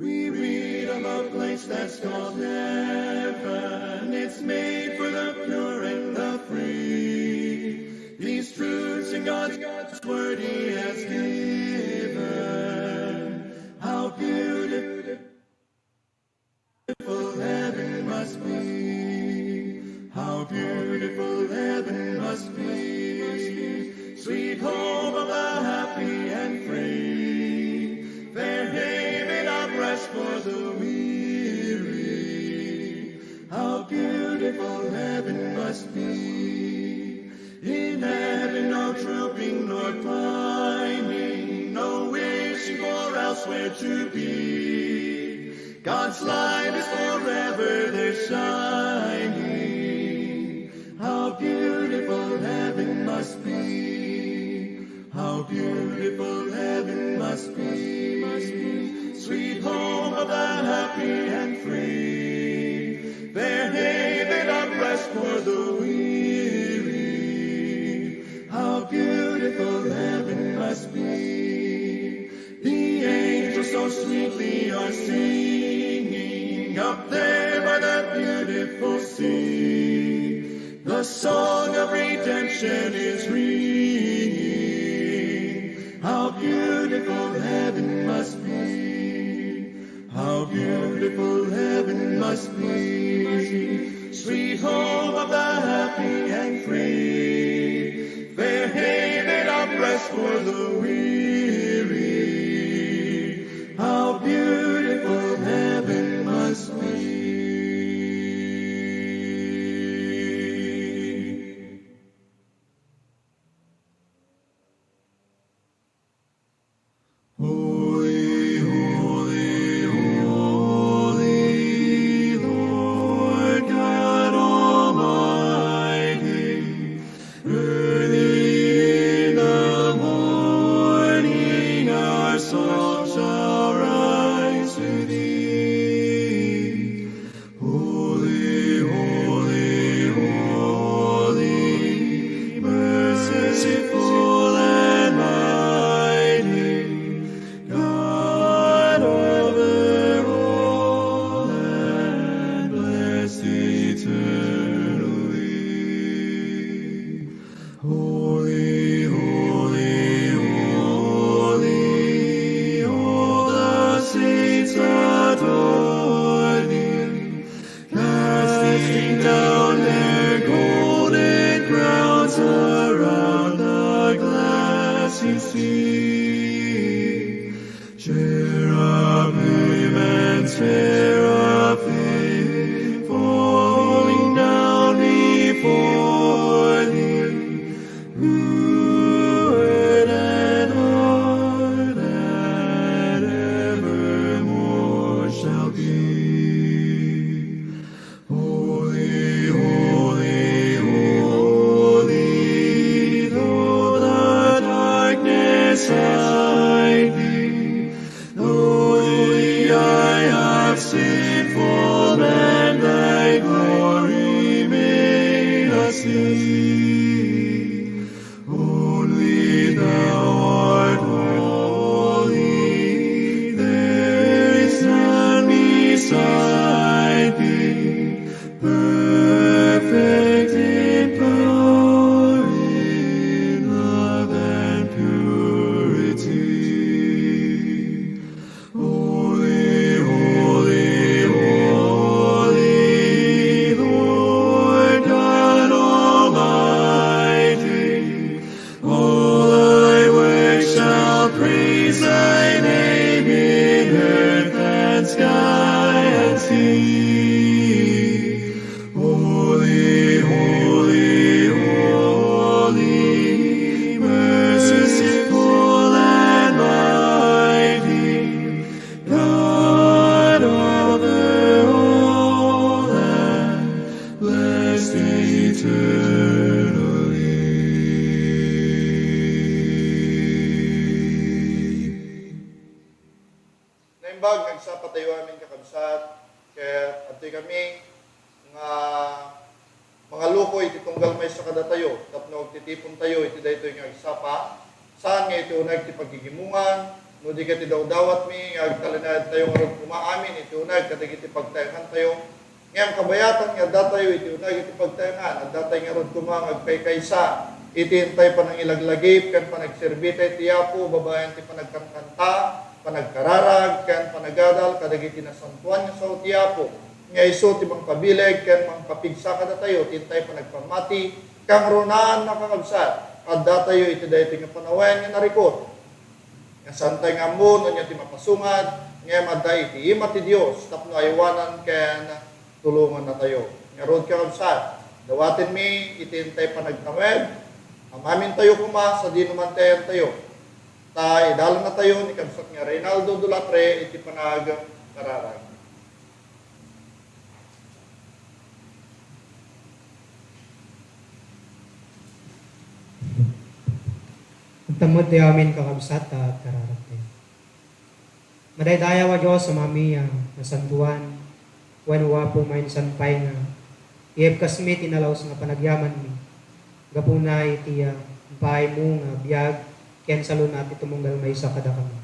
We read of a place that's called heaven. It's made for the pure and the free. These truths in God's word He has given. How beautiful heaven must be. How beautiful heaven must be. Sweet home of the happy and free. Fair haven of rest for the weary. How beautiful heaven must be. In heaven no drooping nor pining, no wishing for elsewhere to be. God's light is forever there shining. How beautiful heaven must be. How beautiful heaven must be. Sweet home of the happy and free. Fair haven of rest for the weary. How beautiful heaven must be. The angels so sweetly are singing up there by the beautiful sea. The song of redemption is ringing. How beautiful heaven must be. How beautiful heaven must be. Sweet home of the happy and free. Fair haven of rest for the weary. How beautiful heaven must be. Holy, holy, holy, Lord God Almighty. Early in the morning our song shall rise to Thee. Holy, holy, holy, merciful and mighty, God over all and blessed eternally. Holy, holy, holy, all the saints adore Thee, casting down their golden crowns around the glassy sea. Cherubim and seraphim falling down before Thee, who word and heart and evermore shall be. Holy, holy, holy, though the darkness hide Thee, though the eye of sinful man Thy glory may not see. Only Thou art holy, there is none beside Thee, perfect in power, in love and purity. Holy, holy, holy, Lord God Almighty. All Thy works shall praise Thy name in earth and sky and sea. Holy, holy, holy, merciful and mighty, God over all and blessed eternally. Naimbag, nagsapatayo amin kakabsat, kaya ato'y kami, mga luko, iti tunggal may sa kadatayo, tapno titipon tayo, iti daytoy nga isapa, saan nga ito unag ti pagigimungan, no di ka ti daw dawat mi, agtalinad tayo nga rin kumaamin, iti unag, kadagiti pagtayangan tayo. Ngayon kabayatan nga datayo, iti unag, iti pagtayangan, at datay nga rin kumang agpaykaysa, iti hintay pa ng ilaglagip, kan panagserbita iti yapo, babayan ti panagkantanta, panagkararag, kan panagadal, kadagiti nasantuan nga sa utiyapo. Nga iso ti mga kabileg, kan mga kapigsa kada tayo, tintay panagpamati, kang runaan nakakabsat, at datayo iti dahiting nga panawayan nga narikot. Nga santay nga mo, niya ti mapasungad, nga maday iti ima ti Diyos, tapno aywanan ken tulungan na tayo. Nga rod kakabsat, dawatin mi, itintay panagtawid, amamin tayo kuma, sa di naman tayo. Idalo na tayo, ni kabsat nga Reynaldo Dulatre, iti panag-kararag. Tamod tayo amin kakabsat at kararap tayo. Madaydaya wa Diyos sa mami nasantuan, wanwa po main sanpay nga, iyeb kasmi tinalaws nga panagyaman mi, gapunay tiya, bahay mo nga biyag, ken salon at itumunggal may isa kada kami.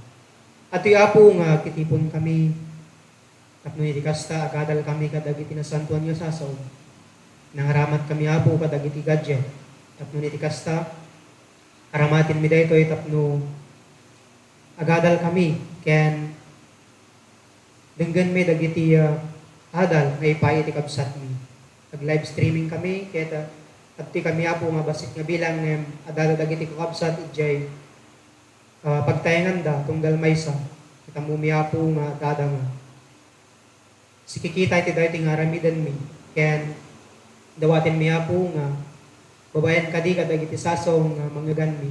At apo nga kitipon kami, tapno iti kasta, agadal kami kadagiti nasantuan nga sasaw, nangaramat kami apo kadagiti gadget, tapno iti kasta, aramatin mi dayto tapno agadal kami ken denggan mi dagiti adal nga ipay iti kabsat mi. Ag live streaming kami ket adti kami apo nga basit nga bilang nem adal dagiti kabsat ijay pagtayangan da tunggal maysa kita mi apo nga dada nga. Sikikita iti dayto nga aramidan mi ken dawatin mi apo nga babayan kadi kadagiti sasong manggagan mi,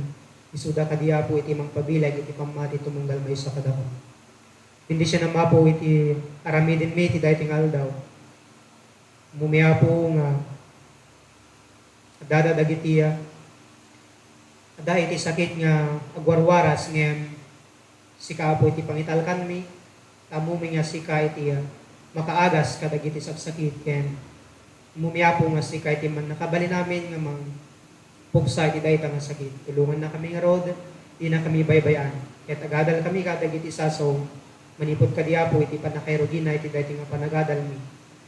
isuda kadi apo iti mangpabilag iti pamati tumunggal may isa kada ko. Hindi siya namapo iti aramidin mi iti dahiting aldaw. Mumia po nga dada dagiti ada iti sakit nga agwarwaras ngem sika po iti pangitalkan mi, tamumi nga sika iti makaagas kadagiti saksakit ken mumia po nga si kahit man nakabali namin nga mang puksa iti dayta nga sakit. Tulungan na kami nga rod, di na kami baybayan. Kaya tagadal kami kadag iti saso, manipod ka diya po iti panakairugina iti dayta nga panagadal mi.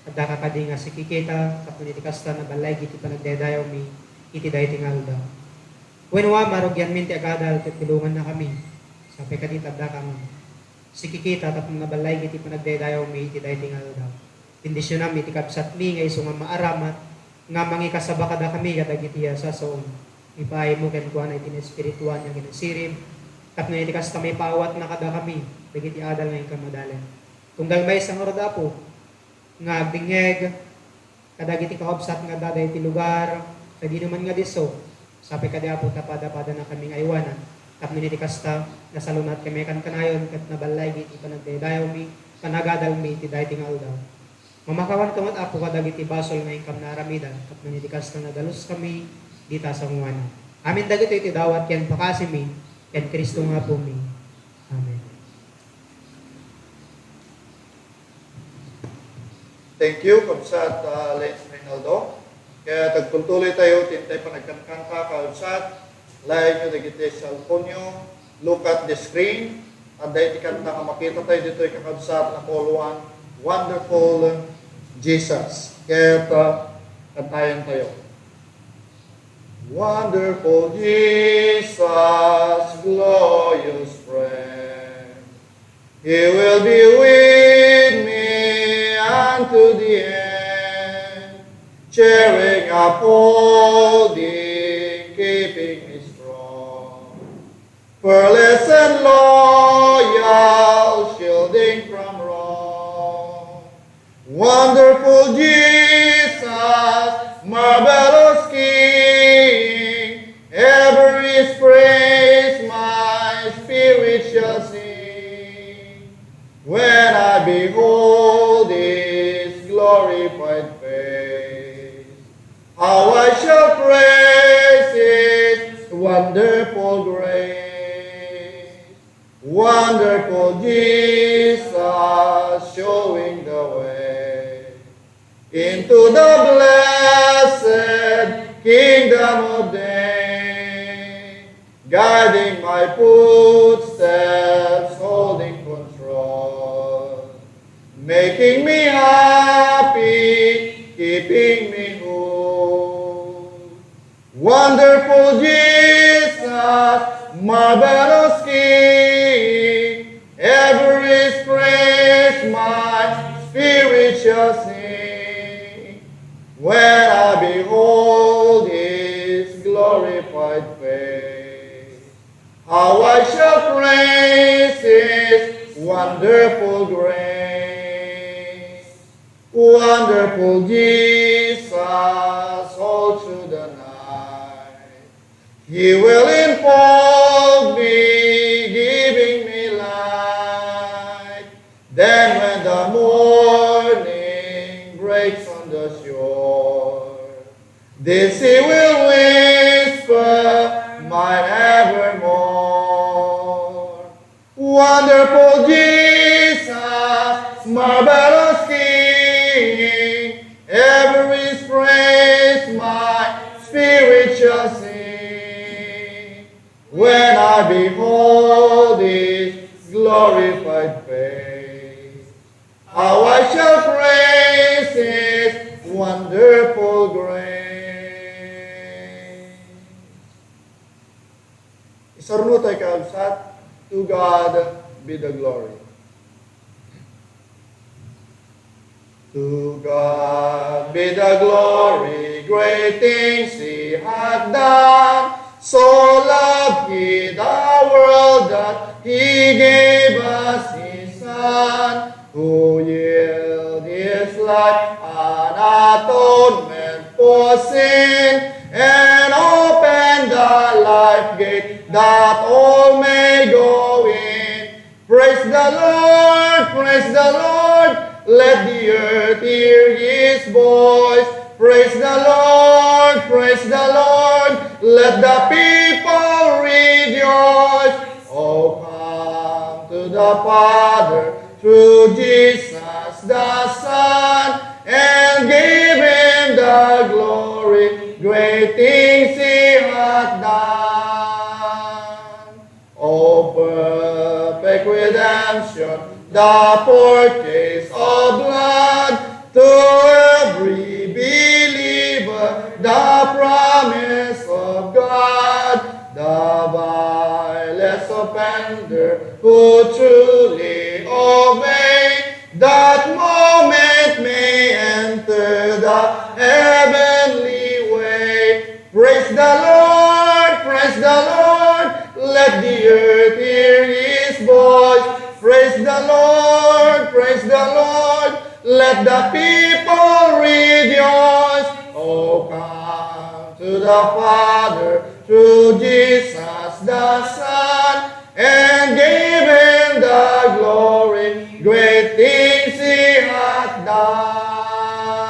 At daka ka di nga si kikita, kapun iti kasta na balay iti panagdedayaw mi, iti dayta nga alda. Wenwa marugyan min ti agadal, tulungan na kami. Sabi ka di tabda ka mo. Si kikita, tapon nga balay iti panagdedayaw mi, iti dayta nga alda. Bendisyon namin iti kabsat mi nga iso nga maaramat nga mangikasaba kada kami kadagiti sa soon. Ipaay mo ken kuan iti espirituan nga ginasirib. Tapno iti kasta may pawat na kada kami dagiti adal nga kamadalan. Tunggal may sang roda po nga agdingeg kadagiti kabsat nga daday iti lugar kadi naman nga diso. Sabi kada po tapada-pada na kaming aywanan. Tapno iti kasta nasalunat kami kan kanayon ket nabalay iti panagdedayaw mi panagadal mi iti dayting aldaw. Mamakawan kamat apo kadagiti basol nga ingkam na aramidan at manitikas kang nadalos kami dita sa nguwan. Amin dagito iti dawat yan pakasimi yan Kristo nga po mi. Amen. Thank you, Kabsat Lance Reynaldo. Kaya tagpuntuloy tayo, tintay pa nagkankanta, Kabsat. Layan nyo dagiti cellphone nyo. Look at the screen. At dahil ikanta nga makita tayo dito yung Kabsat na call 1. Wonderful Jesus. Kaya kantayan tayo. Wonderful Jesus, glorious friend, He will be with me unto the end, cheering, upholding, keeping me strong, fearless and loyal, shielding from wrong. Wonderful Jesus, marvelous King, ever His praise my spirit shall sing. When I behold His glorified face, how I shall praise His wonderful grace. Wonderful Jesus, showing the way into the blessed kingdom of day, guiding my footsteps making me happy, keeping me whole. Wonderful Jesus, marvelous King, ever His praise my spirit shall sing. When I behold His glorified face, how I shall praise His wonderful grace. Wonderful Jesus, all through the night, He will enfold me, giving me light. Then when the morning breaks on the shore, this He will whisper, mine evermore. Wonderful Jesus, marvelous King, ever His praise my spirit shall sing. When I behold His glorified face, how I shall praise His wonderful grace. Isarno tayo kaabsat, to God be the glory. To God be the glory, great things He hath done. So loved He the world that He gave us His Son, who yielded His life an atonement for sin, and opened the life gate that all may go in. Praise the Lord, praise the Lord. Let the earth hear His voice. Praise the Lord, praise the Lord. Let the people rejoice. Oh, come to the Father through Jesus the Son, and give Him the glory. Great things He hath done. Oh, perfect redemption, the purchase of blood, to every believer, the promise of God, the vilest offender who truly obey, that moment may enter the heavenly way. Praise the Lord, praise the Lord, let the earth hear His voice. Praise the Lord, praise the Lord, let the people rejoice. Oh, come to the Father through Jesus the Son, and give Him the glory. Great things He hath done.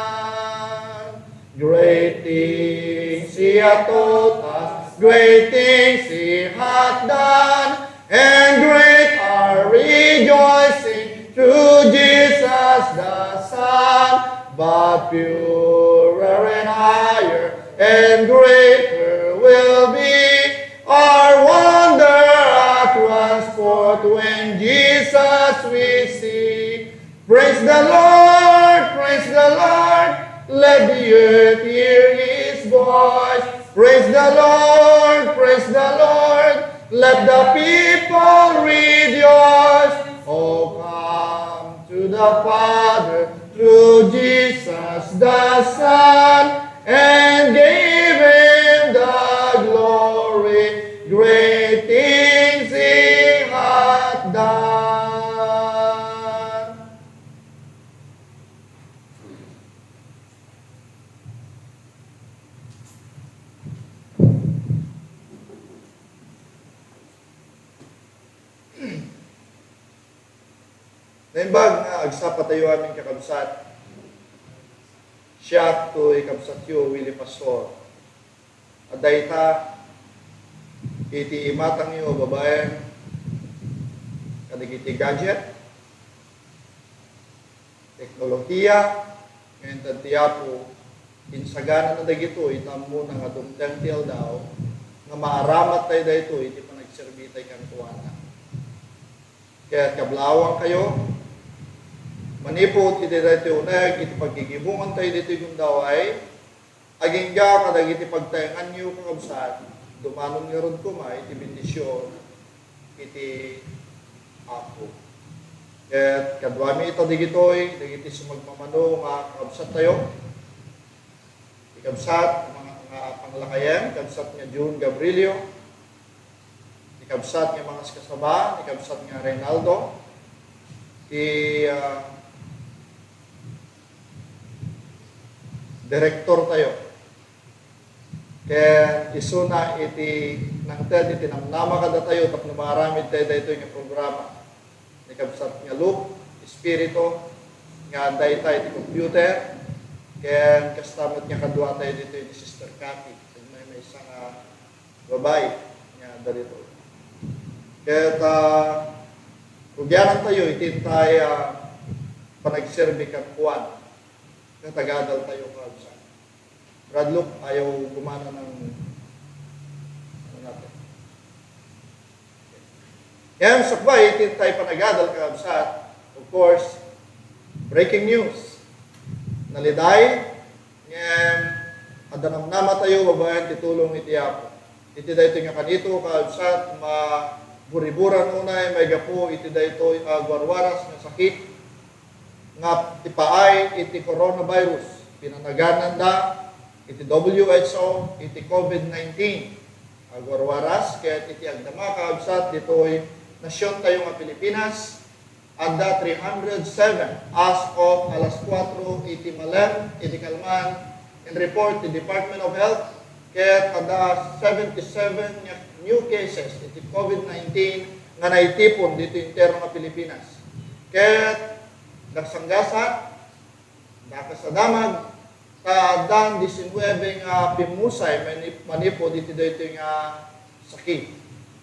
Great things He hath taught us. Great things He hath done. And great are rejoicing through Jesus the Son, but purer and higher and greater will be our wonder across forth when Jesus we see. Praise the Lord, praise the Lord, let the earth hear His voice. Praise the Lord, praise the Lord, let the people rejoice. Oh, come to the Father through Jesus the Son, and give Him the glory. Great things He hath done. Naimbag nga, agsapat tayo aming kakabsat. Siya to ikabsat yu, Willie Pastor. Adayta, iti imatang yu, babayan, kadigiti gadget, teknolohiya, ngayon tantiyapo, insagana na dagito, itamu na nga dumtentil daw, nga maaramat tayo dahito, iti pa nagserbi tayo kang tuwana. Kaya kablawang kayo, manipot iti daytoy uneg iti paggigimungan tayo dito yung daway aging ga kadag iti pagtayangan nyo kakabsat dumanon nga ron kumay iti bendisyon iti Apo. Ket kadwami ito digitoy dagiti sumagmamano nga kakabsat tayo ikabsat mga panglakayan kabsat nga June Gabrilio ikabsat nga mga kasaba ikabsat nga Reynaldo direktor tayo. Kaya isuna iti nang ted iti namnama kada tayo tapno maramid tayo dito yung programa. Nikabsat nga loop, espiritu, nga dayta iti computer, kaya kastamot nga kadwa tayo dito yung Sister Cathy. May isang babae nga dito. Kaya ugyanan tayo, iti tayo panagserbi kang kuwan. Natagadal tayo kabsa. Radlock, ayaw gumana ng natin. Yan, sakbay, iti tayo panagadal kabsa. Of course, breaking news. Naliday, ngayon, adanamnama tayo, babayan, titulong iti Apo. Iti dayto nga kanito, kabsa, buriburan unay, may gapo, iti dayto warwaras ng sakit, nga tipaay iti coronavirus pinanaganan da iti WHO iti COVID-19 agwarwaras kaya iti agdama kaabsat ditoy nasyon tayo nga Pilipinas anda 307 as of alas 4 iti Malem iti Kalman in report the Department of Health kaya anda 77 new cases iti COVID-19 nga naitipon dito intero nga Pilipinas kaya nagsanggasat, nakasadamag, kaadang 19 nga pimusay, manipo dito dito nga sakit.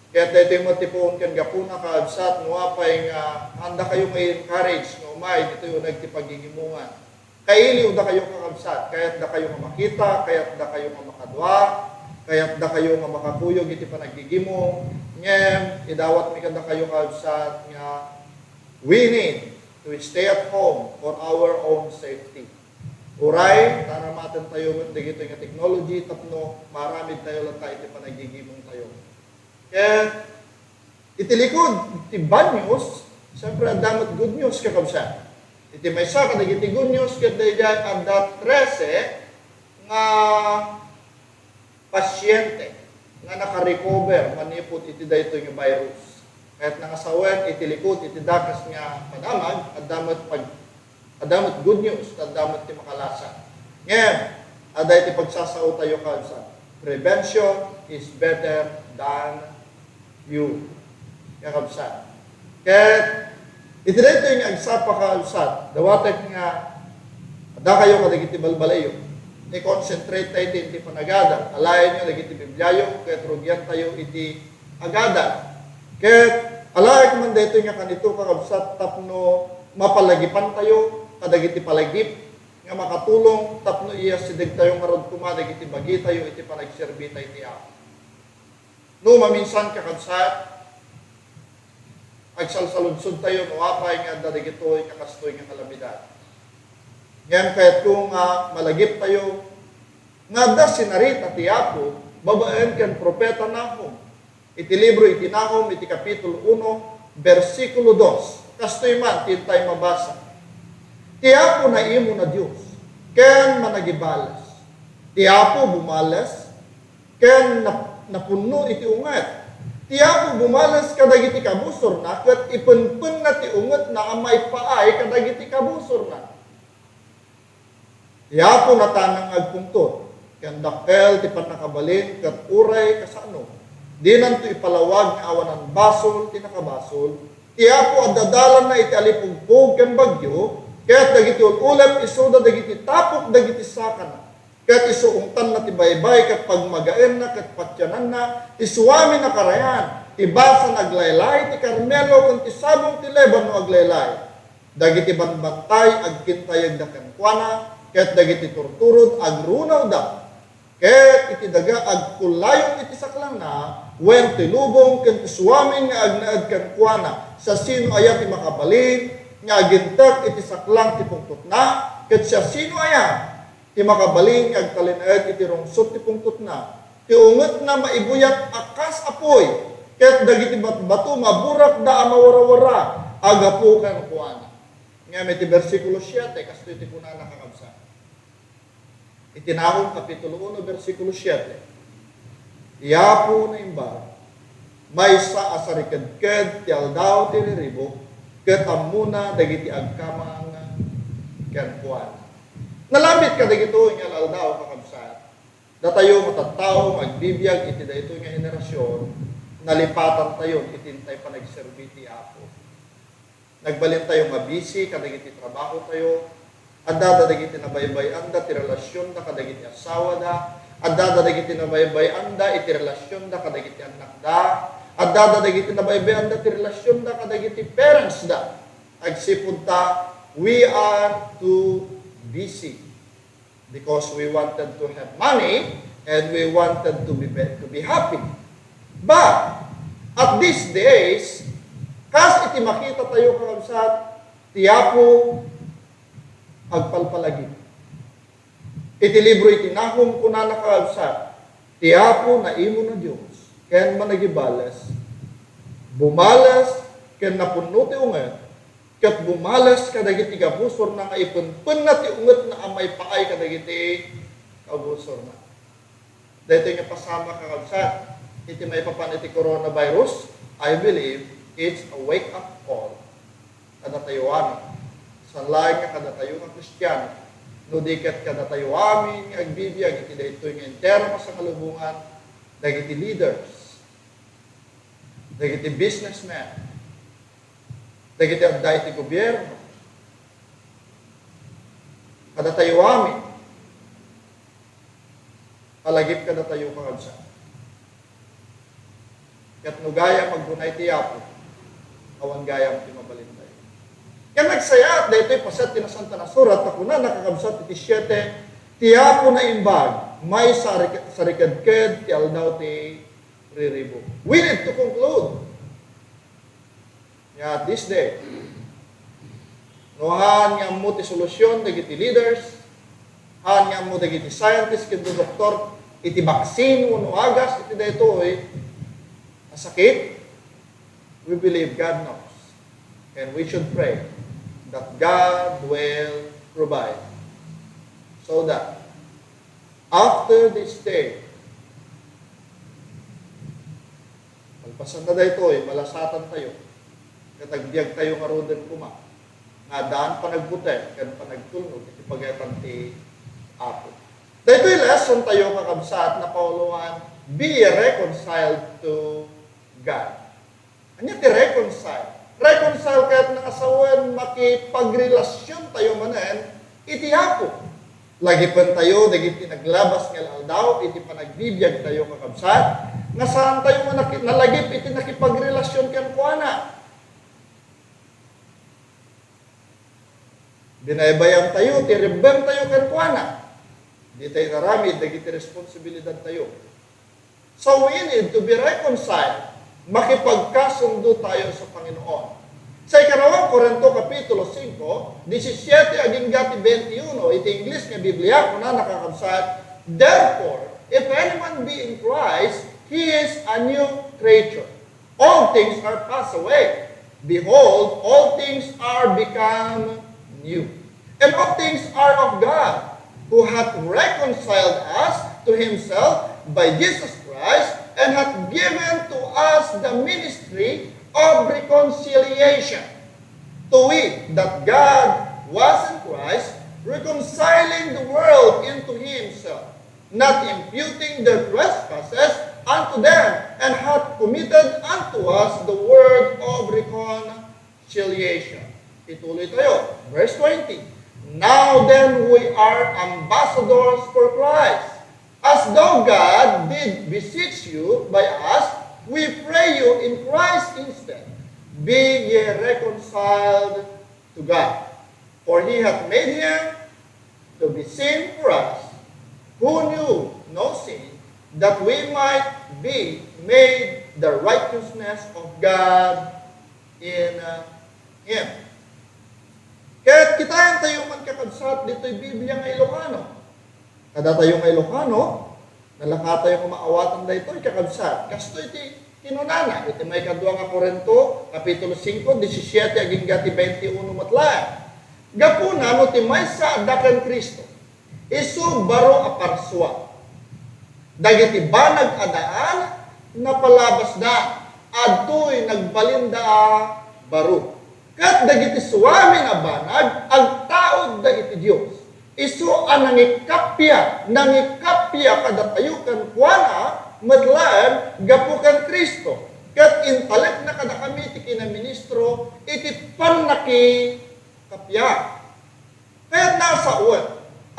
Kaya dito yung matipon kan gapuna kaabsat, nuwapay nga handa kayo may encourage, nga umay, dito yung nagtipaggigimungan. Kailiw da kayo kakabsat, kaya't da kayo nga makita, kaya't da kayo nga makadwa, kaya't da kayo nga makakuyog, iti panaggigimong, ngem, idawat mi kada kayo kakabsat, nga we need to stay at home for our own safety. Uray, taramatan tayo ng digito nga technology, tapno, maramid tayo lang tayo, iti panagigimong tayo. Kaya, itilikod, iti bad news, siyempre, ang damat good news kakabsa. Iti may sa, kadag iti good news, kaya ang dat 13 nga pasyente nga nakarecover, manipot iti dayto nga virus. Kahit nangasawen, itilikod, itidakas nga padamag, adamat good news, adamat ti makalasa. Ngayon, aday ti pagsasao tayo kalsa. Prevention is better than you. Kakabsa. Kaya, itiday ito yung agsapa kalsa. Dawatek nga, ada kayo kadagiti balbalayo. I-concentrate tayo iti panagada. Alayan nyo, dagiti bibliayo, kaya trugyan tayo iti agada. Kaya, alayag man dito nga kanito kakabsat tapno mapalagipan tayo, kadagiti palagip, nga makatulong, tapno iya sidig tayo marod kumadag iti bagi tayo, iti panagserbi tayo iti Apo. No, maminsan kakabsat, agsalsaludsod tayo, nuapay nga darigitoy, kakastoy nga kalamidad. Ngayon, kahit kung malagip tayo, nga da sinarit at Apo, babaen kan propeta Nahum, iti libro iti Nahum, iti kapitulo 1, versikulo 2. Kastoy man, tintay mabasa. Ti Apo na imo na Diyos, ken managibalas. Ti Apo bumalas, ken napuno iti unget. Ti Apo bumalas kadagiti kabusor na, ket ipunpun na ti unget na amay paay kadagiti kabusor na. Ti Apo na tanang agpungtot, ken dakkel ti panakabalin, ket uray kasano. Di nanto ipalawag nga awanan basol, tinakabasol. Tiapo ang dadalan na iti alipugpog ken bagyo, kaya't dagiti ulam isuda dagiti tapok dagiti sakana. Kaya't isuungtan na ti baybay, kat pagmagaen na, kat patyanan na, isuwami na karayan, ibasa naglaylay, ti Carmelo, kung ti sabong ti Lebano aglaylay. Dagiti banbantay, agkintayag da kankwana, kaya't dagiti turturod, agrunaw da. Kaya't iti daga agkulayong iti saklang na, wen tilubong ken suwamin nga agnaad kankwana sa sino ayat ti makabalin nga gintek iti saklang ti pungtot na, ket siya sino ayan, ti makabaling ag talinaed iti rungsot ti pungtot na, ti unget na maibuyat akas apoy, ket dagiti bato maburak da amawara-wara, agapo kan kuana. Nga may ti versikulo 7, kasto iti kuna nakakabsa. Itinahong kapitulo 1, versikulo 7. Iyapo na imbag, may sa asariked-ked ti aldaw ti riribo, ket amuna dagiti agkamang ken kuana. Nalabit ka dagito nga aldaw kakabsat. Datayo matataw magbibiyag iti dayto nga henerasyon, nalipatan tayo itintay pa nagserbi ti Apo. Nagbalin tayo mabisi kadagiti trabaho tayo, adda dagiti nabaybay anda ti relasyon da kadagiti asawa da, adda dagiti nabaybay anda iti relasyon da kadagiti anak da, adda dagiti nabaybay anda ti relasyon da kadagiti parents da. Agsipud ta, we are too busy because we wanted to have money and we wanted to be happy. But at these days, kas iti makita tayo kakabsat, tiyapo agpalpalagi. Iti libro itinahom ko na kakabsat, tiyapo na imo na Diyos, ken managibales, bumalas, ken napuno ti unget, ket bumalas kadagiti gabusor na nga ipunpun na ti unget na amay paay kadagiti gabusor na. Dito nga pasama kakabsat, iti may papan iti coronavirus, I believe it's a wake-up call. Kada tayo amin. Sanlay nga kada tayo nga Kristiyano. No diket kada tayo amin nga agbibiyag iti dayto nga entero sa kalubungan, dagiti leaders, dagiti businessmen, dagiti adda iti gobyerno. Kada tayo amin. Alagip kada tayo kakabsa. Kat no gaya magbunay ti Apo, awan gaya ti mabalin tayo. Kaya nagsaya, dito pasat tinasanta na surat, takuna nakakabsat iti 7, ti Apo na imbag, may sarikad-ked ti aldaw ti riribo. We need to conclude. Yeah, this day, nohan nga mo ti solusyon dagiti leaders, han nga mo dagiti scientist, kendo doktor, iti vaccine, no agas, iti dayto sakit, we believe God knows. And we should pray that God will provide. So that after this day, magpasan na dito malasatan tayo. Katagbiag tayo nga roden kuma. Nga daan pa nagbute, kan pa nagtulnog, iti pagayatan ti Apo. Dito lesson tayo kakabsat na pauluan, be reconciled to God. Anya ti reconcile? Reconcile kaya't ng asawan makipagrelasyon tayo manen, iti Apo. Lagi pa tayo, dagiti naglabas nga aldaw, iti panagbibiyag tayo kakabsat, nga saan tayo nalagip iti nakipagrelasyon kan kuana. Binaybayan tayo, tiribem tayo kan kuana. Di tayo naramid, dagiti responsibilidad tayo. So we need to be reconciled. Makipagkasundo tayo sa Panginoon. Sa ikalawang Korinto Kapitulo 5, 17 aging gati 21, iti English nga Biblia, kung na nakakabsat, therefore, if anyone be in Christ, he is a new creature. All things are passed away. Behold, all things are become new. And all things are of God, who hath reconciled us to himself by Jesus Christ, and hath given to us the ministry of reconciliation. To wit, that God was in Christ, reconciling the world into himself, not imputing their trespasses unto them, and hath committed unto us the word of reconciliation. Ituloy tayo. Verse 20. Now then we are ambassadors for Christ. As though God did beseech you by us, we pray you in Christ instead, be ye reconciled to God. For he hath made him to be sin for us, who knew no sin, that we might be made the righteousness of God in him. Kaya kita yung tayo man kakabsat, dito'y Biblia nga Ilocano. Kada tayo nga Ilocano, nalaka tayo kumaawatan da ito'y kakabsat. Kasto iti kinunana, iti may kadwa nga Korinto, Kapitulo 5, 17, aging gati 21 matlaan. Gapuna, no ti may sa adakan Kristo, isu baro aparswa. Dagiti banag adaan, napalabas na, adto'y nagbalinda baro. Kat dagiti suwami na banag, ang taod da iti Diyos. Isu ang nangikapya kada tayo kan kuwana, madlaan, gapukan Kristo. Kat intalek na kada kami ti kinaministro, iti panaki kapya. Kaya nasa uwan,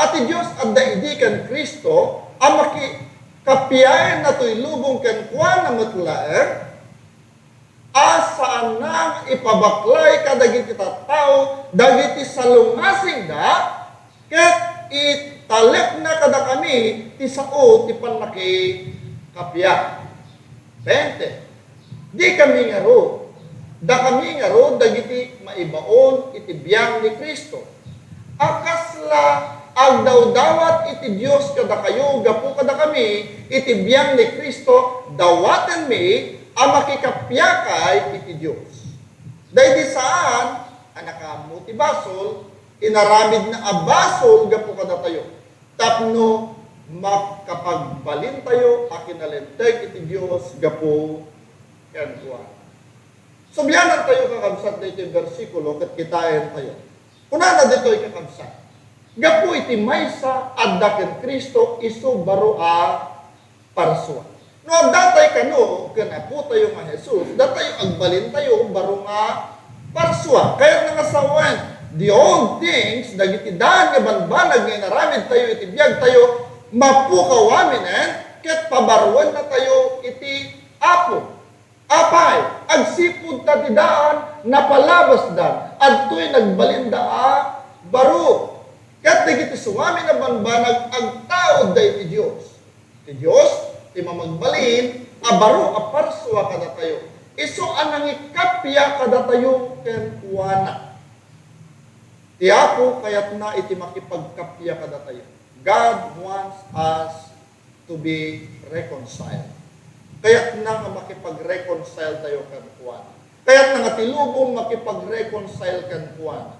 at Diyos at daidi kan Kristo, ang makikapiyain na to'y lubong kan kuwana matlaan, asaan nang ipabaklay kadagiti tao, dagiti salungasing da, ket italek na kada kami, ti sao, ti panlaki kapya. 20. Di kami ngaro, da kami ngaro, dagiti maibaon, iti biyang ni Kristo. Akasla, ang dawdawat iti Diyos kada kayo, gapu kada kami, iti biyang ni Kristo, dawaten mi, ang makikapyakay iti Diyos. Dahil di saan, anakamu ti basol, inaramid na abasol, gapu kada tayo. Tapno, makapagbalin tayo, akinalenteg iti Diyos, gapu, yan kuha. So, biyanan tayo kakabsat na iti versikulo, kat kitayan tayo. Kuna na dito kakabsat. Gapu iti maysa, addaken Kristo, isu baro parswa. No, datay kano, kanapo tayo nga Jesus, datay agbalin tayo, baro nga parswa. Kaya nga sawan, the old things, dagiti daan nga banbanag nga naramid tayo, iti biyag tayo, mapukawaminen, ket pabaruan na tayo, iti apo. Apay, agsipud ta ti daan, napalabas dan, adto'y nagbalinda baro. Ket dagiti suwami na banbanag, agtaod da iti Diyos. Iti Diyos, ti mamagbalin, abaro aparswa kada tayo. Isu anangikapya kada tayo ken kuwana. Ti Apo kayat na iti makipagkapya kada tayo. God wants us to be reconciled. Kayat na nga makipag-reconcile tayo ken kuwana. Kayat na nga tilubong makipag-reconcile ken kuwana.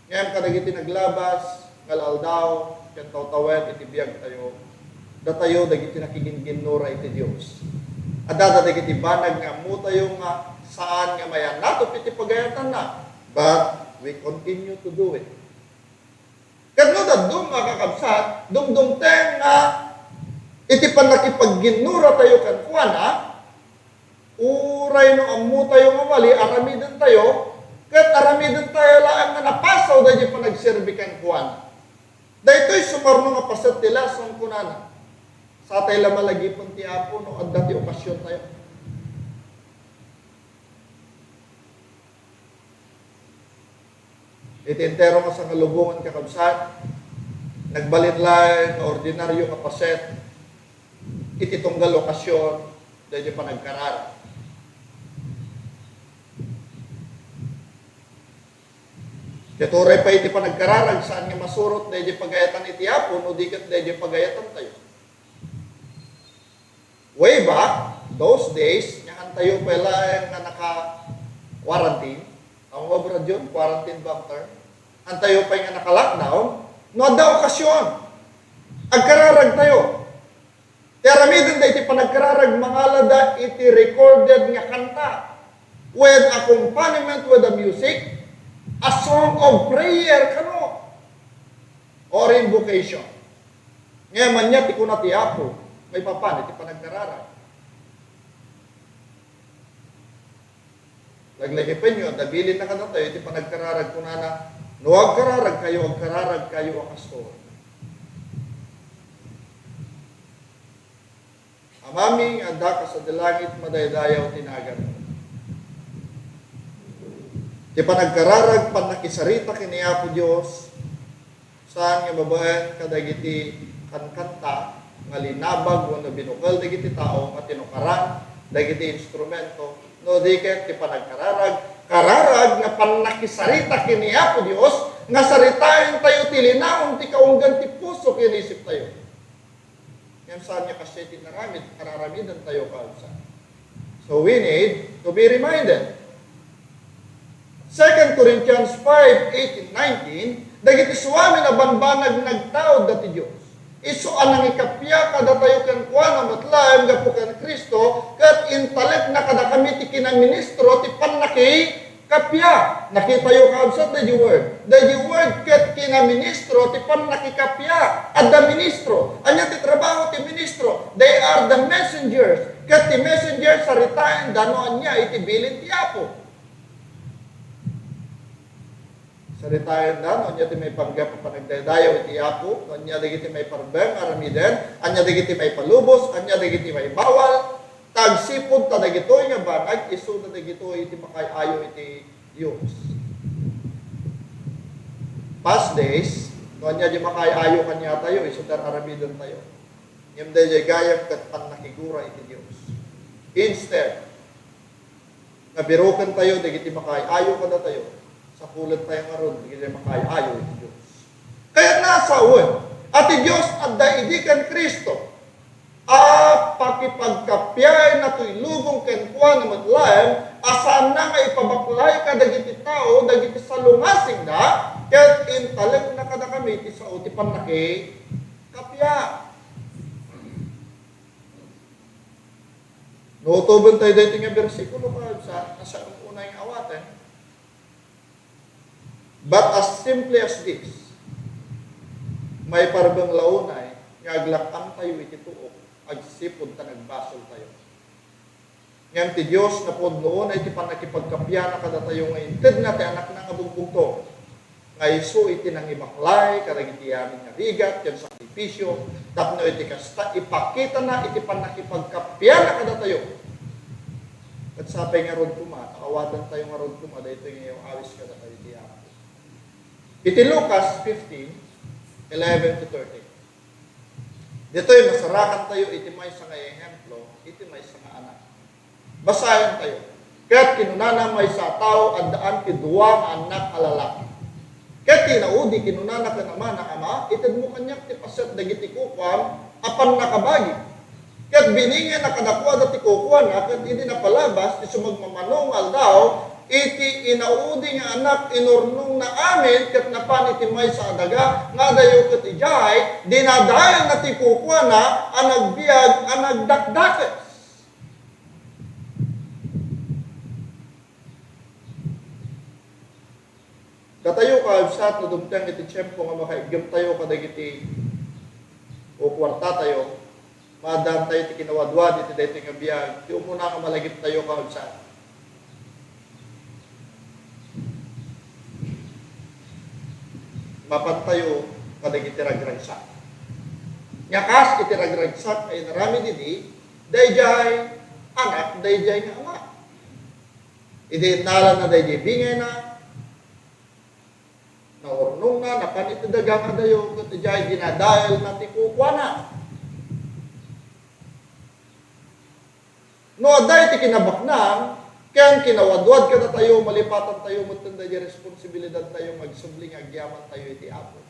Ngayon kadagiti naglabas, ngalaldaw, ken tawtawet iti biyag tayo. Datayo dagiti nakiginginura iti Dios. Adada dagiti banag nga mo tayo nga saan nga mayan nato iti pagayatan na. But we continue to do it. Kadno dadum makakabsat, dumdumteng nga iti panakipagginura tayo kan kuana, uray no ammo tayo nga mali, aramiden tayo, ket aramiden tayo lang nga napasaw dahil pa nagserbi kan kuana. Dahito'y sumarno nga pasat tila sang kunana. Sa tayo lamalagi pong ti Apo, no, at dati okasyon tayo. Itintero nga sa ngalubungan kakabsat, nagbalinlay na ordinaryo kapaset, ititunggal okasyon, dahil pa nagkarara. Katuray pa iti pa nagkararag, saan nga masurot, dahil pagayatan iti Apo, no dikat dahil pagayatan tayo. Way back, those days, nyakan tayo pala nga naka-quarantine. Ang mabra dyan, quarantine ba ang term? Ang tayo pa nga naka-lockdown, no ada okasyon. Agkararag tayo. Tiaramidin da iti panagkararag, mangalada iti recorded nga kanta with accompaniment with the music, a song of prayer, kano? Or invocation. Ngayon man niya, tiko na ti Apo, may papan, iti panagkararag. Laglagipin nyo, dabilin na ka na tayo, iti panagkararag ko na no, agkararag kayo, akastor. Amaming anda ka sa dalangit, madaydayaw tinagan mo. Iti panagkararag, panakisarita kini Apo Diyos, saan nga babaen kadagiti kankanta, nga linabag, wano binukal, dagiti tao, nga tinukaran, dagiti instrumento, no diket, ti panagkararag, kararag iparag nga panakisarita kini Apo Dios nga saritain tayo tilinaon ti kaunggan ti puso kinisip tayo. Yan saan niya kasi tinaramid, kararamidan tayo kaunsa. So we need to be reminded. 2 Corinthians 5:18-19, dagiti suami na banbanag nagtaod dati Dios. Iso anang ikapya kada tayo kan kuana matlaem gapo kan Kristo ket intalet na kada kami ti kinang ministro ti panaki kapya. Nakita yo kaabsat the word. The word ket kinang ministro ti panaki kapya. Adda ministro. Anya ti trabaho ti ministro. They are the messengers. Ket ti messenger saritain danoan niya iti bilin ti Apo. Saritayan na, anya ti may panggap panagdadayaw iti Apo, anya digiti may parbeng aramiden, anya digiti may palubos, anya digiti may bawal, tagsipod ta dagitoy nga banag, isu na dagitoy iti makayayo iti Dios. Past days, anya di makayayo kanya tayo, isu tar aramiden tayo. Yung dayay gayam kat panakigura iti Dios. Instead, nabirukan tayo, dagiti makayayo kada tayo. Sa kulat tayo ngaron, hindi tayo makayayo iti Diyos. Kaya nasawan, ati Diyos at daidikan Kristo, pakipagkapyay na to'y lubong kenkwa na matlayan, asaan na nga ipabaklay ka dagiti tao, dagiti salungasing na, kaya't intalek na kada kami, ti sa uti panaki, kapya. Nutuban tayo dito nga versikulo ka sa unang awaten. But as simply as this, may parabang launay, nga aglakam tayo iti tuok, agsipod ta nagbasol tayo. Ngayon ti Diyos na po noon ay ti panakipagkapya na kada tayo ngayon, tid na ti anak na nga bugbugto. Nga iso iti nang ibaklay, karagiti amin nga rigat, yan sakripisyo, tapno iti kasta, ipakita na iti panakipagkapya na kada tayo. At sapay nga rod kuma, awatan tayo nga rod kuma, dahito yung awis kada tayo di ako. Iti Lucas 15:11-13. Dito'y masarakan tayo, iti may sa nga ehemplo, iti may sa nga anak. Basahin tayo. Kaya't kinunana may sa tao, andaan ti duwa nga anak alalaki. Kaya't tinaudi, kinunana ka naman na ama, itad mo kanyak ti paset dagiti kukwam, apan nakabagi. Kaya't biningin na kadakwa dati kukwam na, kaya't hindi napalabas, ti sumagmamanungal daw, iti inaudi nga anak inurnong na amin ket napan iti may sa adaga nga dayo ket ijay dinadayon na ti kukwa na ang nagbiag ang nagdakdakes. Katayo ka sa tudumtang iti tiyempo nga makaigam tayo kadagiti o kwarta tayo madan tayo ti kinawadwad iti daytoy nga biag ti umuna nga malagip tayo ka sa mapantayo kadagiti ragragsak. Nyakas iti ragragsak ay narami didi, dayjay anak, dayjay nga ama. Iti nalan na dayjay bingay na, naurnong na, napan iti dagang adayo, kat dayjay dinadayal na ti kukwa na. No aday ti kinabaknang, kaya kinawadwad ka na tayo, malipatan tayo, matanda yung responsibilidad tayo, magsubling, agyaman tayo iti Apo.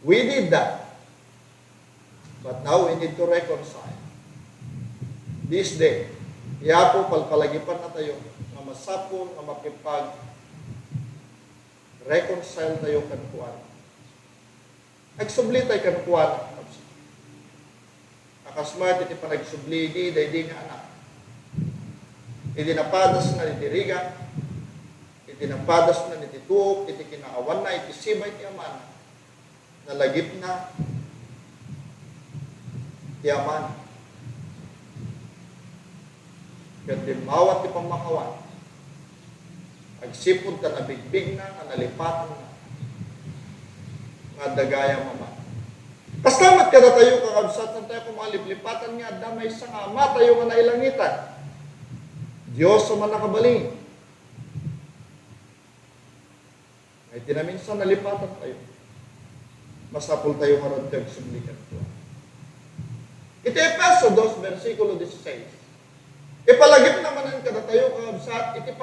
We did that. But now we need to reconcile. This day, Apo, palpalagipan na tayo, na masapon, na makipag-reconcile tayo kankuan. Nagsubli tayo kankuan. Akasmat, iti panagsubli, di nga anak. Itinapadas na nitirigan, itinapadas na nitituok, iti kinaawan na, iti sibay ti aman, nalagip na ti aman. Kandi mawat ti pamakawan, agsipod ka na bigbig na, nalipatan na, nga dagaya mama. Kastamat ka na tayo kakabsatan tayo kung mga liplipatan nga, damay sa nga ama tayo nga nailangitan. Diyos sa man nakabaling. Ay tinaminsan nalipatan tayo. Masapul tayo marod tayo sublikan ko. Iti Efeso 2, versikulo 16. Ipalagip naman ang kada tayo kakabsat, iti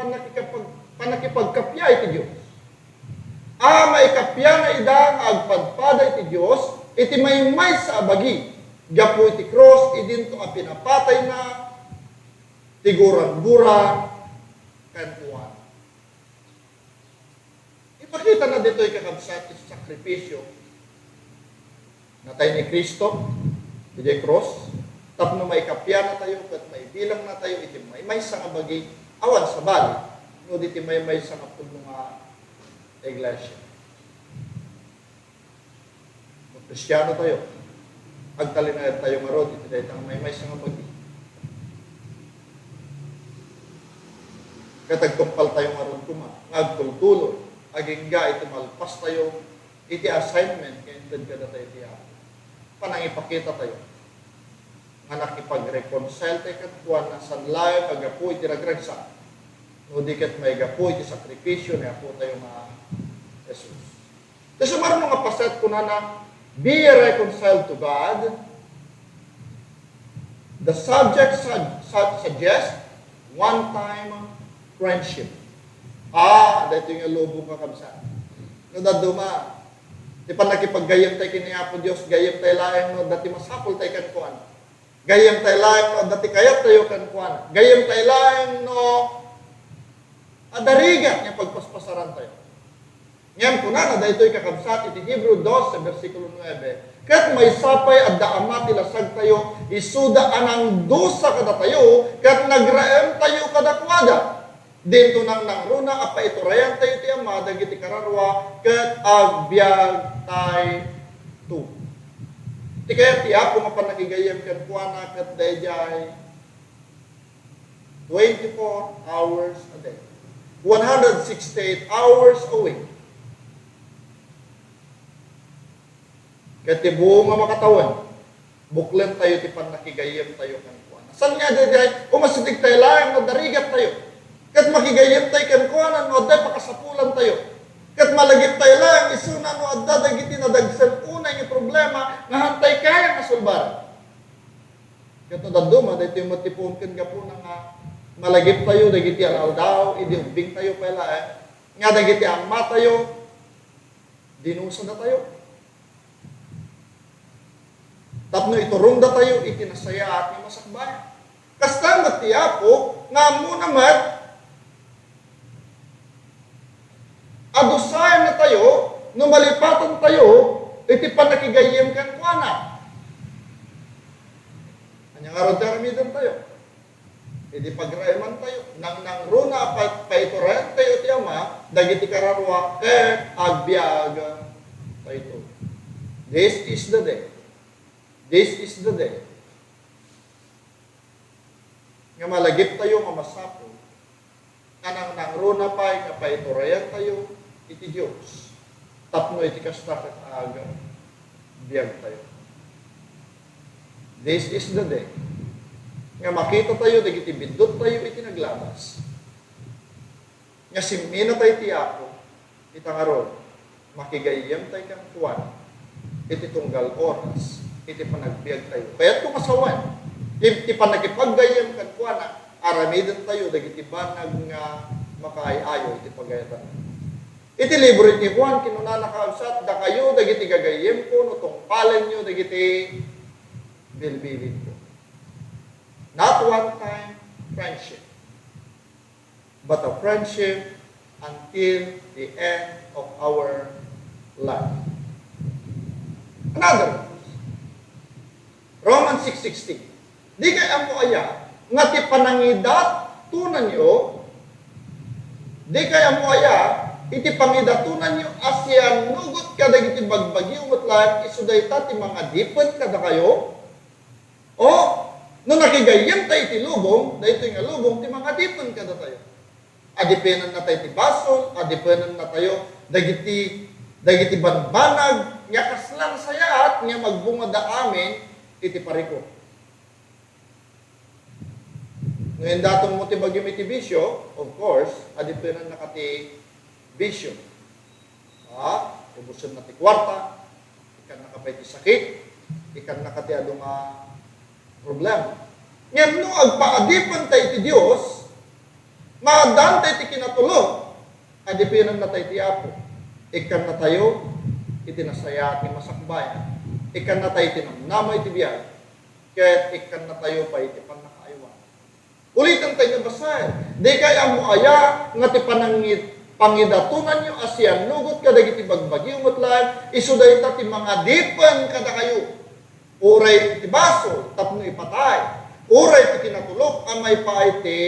panakipagkapya iti Diyos. Maikapya na idang agpadpada iti Diyos, iti may sa abagi. Gapo iti cross, idinto a pinapatay na, tiguran-gura, kantuan. Ipakita na dito yung kakabsat, iti sakripisyo, natay ni Kristo, iti cross, tapno may kapya na tayo, kat may bilang na tayo, iti may sa abagi, awan sa bali, no iti may sa kapag mga iglesia. Kung Kristiyano tayo, agtalinayad tayo marod, iti dahil ang may sa abagi. Katagtumpal tayo marod kuma, agtultulo, aging ga, iti malpas tayo, iti assignment, kaya intad ka na tayo iti panangipakita tayo. Nga nakipag-reconcile tayo katkuan na sanlayo, agapu iti ragragsa. No di kat may gapu iti sakripisyo, na po tayo mga Jesus. Kasi maroon mga paset ko na be reconciled to God. The subject suggests one-time friendship. Dito yung lubong kakabsa. No daduma, di pa nakipaggayam tayo kiniyapo Diyos, gayam tayo laeng no, dati masapol tayo kankuan. Gayam tayo laeng no, dati kayat tayo kankuan. Gayam tayo laeng no, adarigat niya pagpaspasaran tayo. Ngayon po na dahil ito'y kakabsat, iti Hebrew 12, versikulo 9. Kat may sapay at daama tilasag tayo, isuda anang dosa kada tayo, kat nagraem tayo kadakwada. Dito nang nangruna, apa iturayan tayo ti ama, dagiti kararwa, kat agbyag tay tu. Ti kaya ti ako mapanakigayam kan kuana, kat dayjay 24 hours a day. 168 hours a week. Kaya ti buong nga makatawan, buklan tayo, ti panakigayam tayo kan kuana. San nga dayjay, kumasitig tayo lang, madarigat tayo. Kat makigayam tayo kan kuana, no aday pakasapulan tayo. Kat malagip tayo lang, isuna no adda dagiti na dagsan unay nga problema, nga hantay kaya nga sulbaran. Kat no daduma, dahito yung matipon kan gapo nga malagip tayo, dagiti araw daw, idiubing tayo pala nga dagiti ama tayo, dinusa na tayo. Tapno iturong da tayo, itinasaya at yung masakbayan. Kasta matiyapo, nga mo naman, adusayan na tayo, numalipatan tayo, iti panakigayim kan kuana. Anyang araw daramidan tayo. Iti pagraiman tayo. Nang runa, paiturayan tayo ti ama, dagiti kararwa, agbiag tayo. This is the day. This is the day. Nga malagip tayo, mamasapo. Anang nangruna pa, nga paiturayan tayo, iti Diyos. Tapno iti kastakit aga, biyag tayo. This is the day. Nga makita tayo, dagiti bindot tayo, iti naglabas. Nga simina tayo ti ako, itangaron, makigayam tayo kang kuwan, iti tunggal oras, iti panagbiag tayo. Kaya't kumasawan, iti panagipaggayam kan kuwan, aramidan tayo, dagiti banag nga makaayayo, iti pagayatan. Iti libro iti Juan, kinunanakausat, da kayo, dagiti gagayim ko, no tungpalan nyo, dagiti bilbilin ko. Not one-time friendship, but a friendship until the end of our life. Another, Romans 6:16. Di kay amo aya, nga ti panangidat tunan nyo, di kay amo aya, iti pangidatunan nyo, asyan nugot ka dagiti bagbagi umutlan, isuday ta ti mga dipet kada kayo, o, no nakigayam tayo ti lubong, dahito nga lubong, ti mga dipet kada tayo. Adipenan na tayo ti basol, adipenan na tayo, dagiti banbanag, nga kaslang sayaat, nga magbunga da amin, iti pariko. Ngayon datong mo ti bagim iti bisyo, of course, adipenan na kati bisyo. Ubusan na ti kwarta, ikan na kapay ti sakit, ikan na kati adong problema. Ngem no agpaadipan tayo ti Dios, maadan tayo ti kinatulog, adipinan na tayo ti Apo. Ikan na tayo, itinasaya ti masakbayan. Ikan na tayo tinamnamay ti biyay. Kaya't ikan na tayo pa iti panakaiwan. Ulitan tayo na basahin. Di kaya mo aya nga ti pangidatunan nyo asyan nugot kada iti bagbagi umutlan isuday ta ti mga dipan kada kayo. Uray iti baso tapno ipatay. Uray iti kinatulok amay pa iti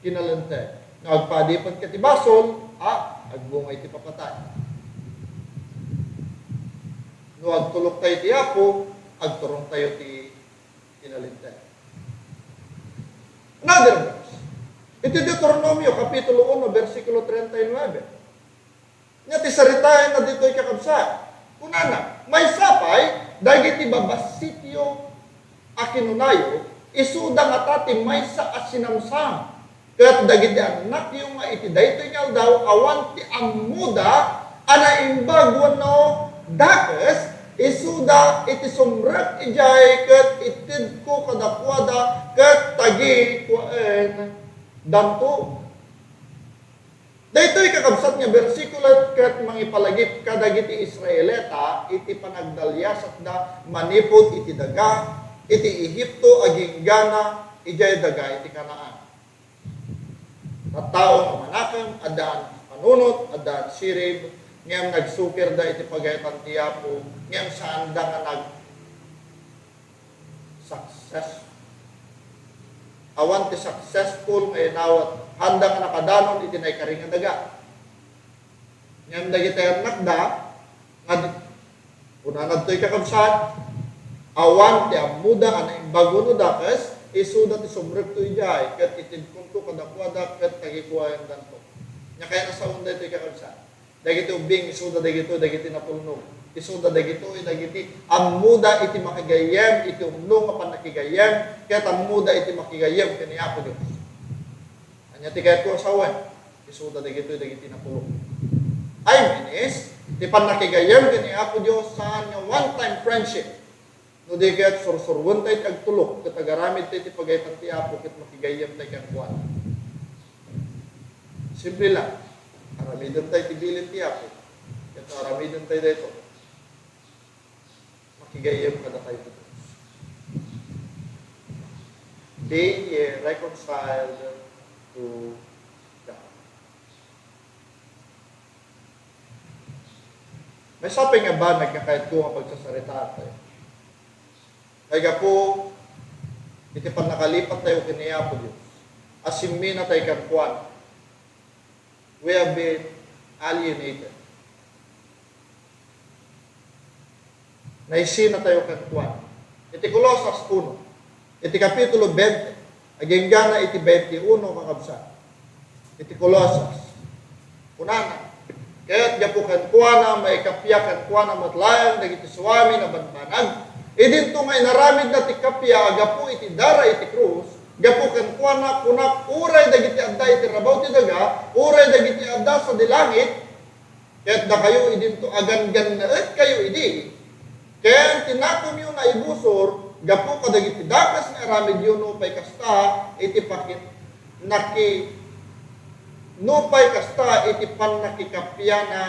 kinalente. Nagpadipan ka ti basol, agbungay ti papatay. No agtulok tayo ti Apo, agturong tayo ti kinalente. Another verse. Iti Deuteronomio, Kapitulo 1, versikulo 39. Nga ti saritayan na dito'y kakabsa. Kunana, may sapay, dagiti babasityo akinunayo, isuda nga tati may sa asinamsam. Kaya't dagiti anak yung nga iti daytoy nga daw, awan ti amuda, ana imbagwan no, dakes, isuda iti sumrek ijay, kat itid ko kadakwada, kat tagi kuan danto. Daytoy kakabsat nga bersikulo kat mangipalagip kadagiti Israelita iti panagdalyasat da manipod iti daga iti Ehipto aging gana ijay daga iti Kanaan. At tao manakam adaan panunot adaan sirib ngem nagsukir da iti pagayatan ti Apo ngem saan da nga nag success awan ti successful nga inawat handa nga nakadanon iti naikaring nga daga. Ngem dagiti nakda nga unanad to'y kakabsat awan ti amuda ana imbago no dakes isuda ti sumrek to ijay ket itidkunto kadakwada ket tagikuayan danto. Nya kaya nasa unday to'y kakabsat. Dagiti ubing isuda dagiti napulnog. Isuda dagiti amuda iti makigayem iti umno nga panakigayem ket amuda iti makigayem ken Apo Dios. Anya ti kayat ko asawan isuda dagiti napulnog. I mean is ti panakigayem ken Apo Dios saan nga one time friendship. No di kayat sursurwon tayo agtulok ket agaramid tayo ti pagaytan ti Apo ket makigayem tayo ken kuan. Simple lang. Aramidon tayo tibilin ti Apo. Ket aramidon tayo dito. Makigayem kada tayo dito. Be ye reconciled to God. May sabi nga ba nagkakayat ko ang pagsasarita tayo? Kaya po, iti pan nakalipat tayo kiniya po Diyos. Asimmi na tayo kankuan. We have been alienated. Naisi na tayo kankuan. Iti Colosas 1. Iti Kapitulo 20. Aging gana iti 21 kakabsa. Iti Colosas. Kunana. Kaya't gapo kankuana, may kapya kankuana matlayan, dagiti suwami na banbanag. Idinto nga inaramid na ti kapya, gapo iti dara iti krus, gapo kankuana kunak uray dagiti adda iti rabaw ti daga, uray dagiti adda sa dilangit, kaya't da kayo idinto agan-gan na kayo idi. Kaya't tinakom yun na ibusor, gapo kadagiti dakas nga aramid yun upay kasta, iti pakit nupay kasta iti pan nakikapya na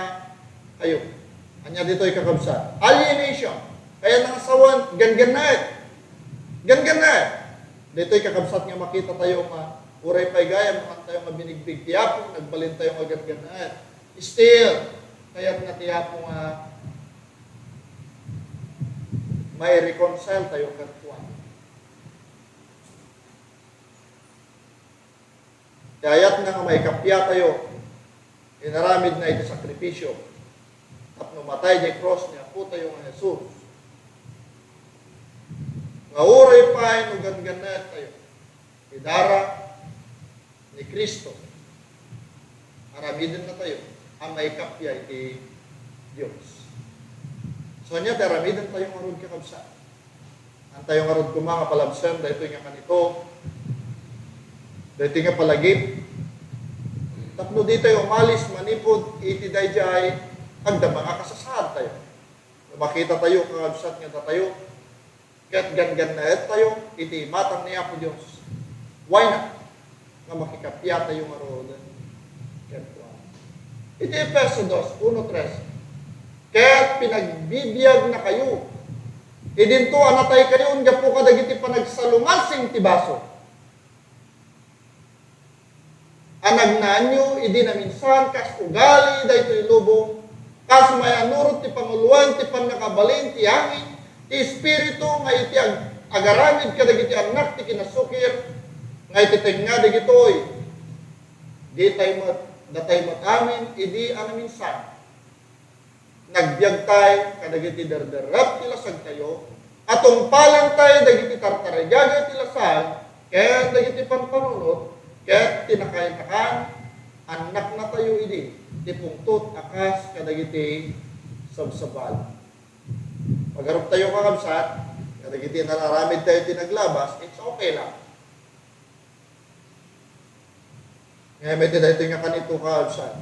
kayo. Anya dito'y kakabsa. Alienation. Kaya nangasawan, ganganat. Dito'y kakabsat nga makita tayo nga uray pa'y gaya, mga tayo nga binigbig tiyapo, nagbalin tayo nga ganganat. Still, kaya nga tiyapo nga may reconcile tayo kantuan. Kayat nga may kapya tayo, inaramid na ito sakripisyo, at numatay di cross niya po tayo nga Jesus. Nga uray pa no ganganat tayo. Idara ni Kristo. Aramidin na tayo. Ang may kapya iti Diyos. So niya, aramidin tayo marunod kakabsa. Ang tayo marunod kumanga palabsan, dahil ito nga kanito. Dahil ito nga palagip. Tapno di tayo umalis, manipod, iti dayjay, agda mga kasasad tayo. Makita tayo, kakabsat nga tayo. Ket gangan na et tayo, iti matang niya po Diyos. Why not? Nga makikapya tayo nga roon. Iti Efeso 2, 1:3. Kaya't pinagbibiyag na kayo. Idinto anatay kayo, nga po kadagiti panagsalungasing tibaso. Anagnaan nyo, idi na minsan, kas ugali, dahito ilubong, kas may anurot ti panguluan, ti panakabalin, ti hangin, ti espiritu, nga iti agaramid kadagiti anak, ti kinasukir, nga iti tenga dagitoy. Di tayo datay amin, idi ana minsan. Nagbiag tayo, kadagiti dardarap tilasag tayo, atong palan tayo, dagiti tartaragaga tilasag, kaya dagiti panpanunot, kaya tinakain-takan, anak na tayo idi, tipungtot, akas, kadagiti sabsabal. Pagharap tayo kakabsat, kadagiti nararamid tayo tinaglabas, it's okay lang. Ngayon, may dito nga kanito kakabsat,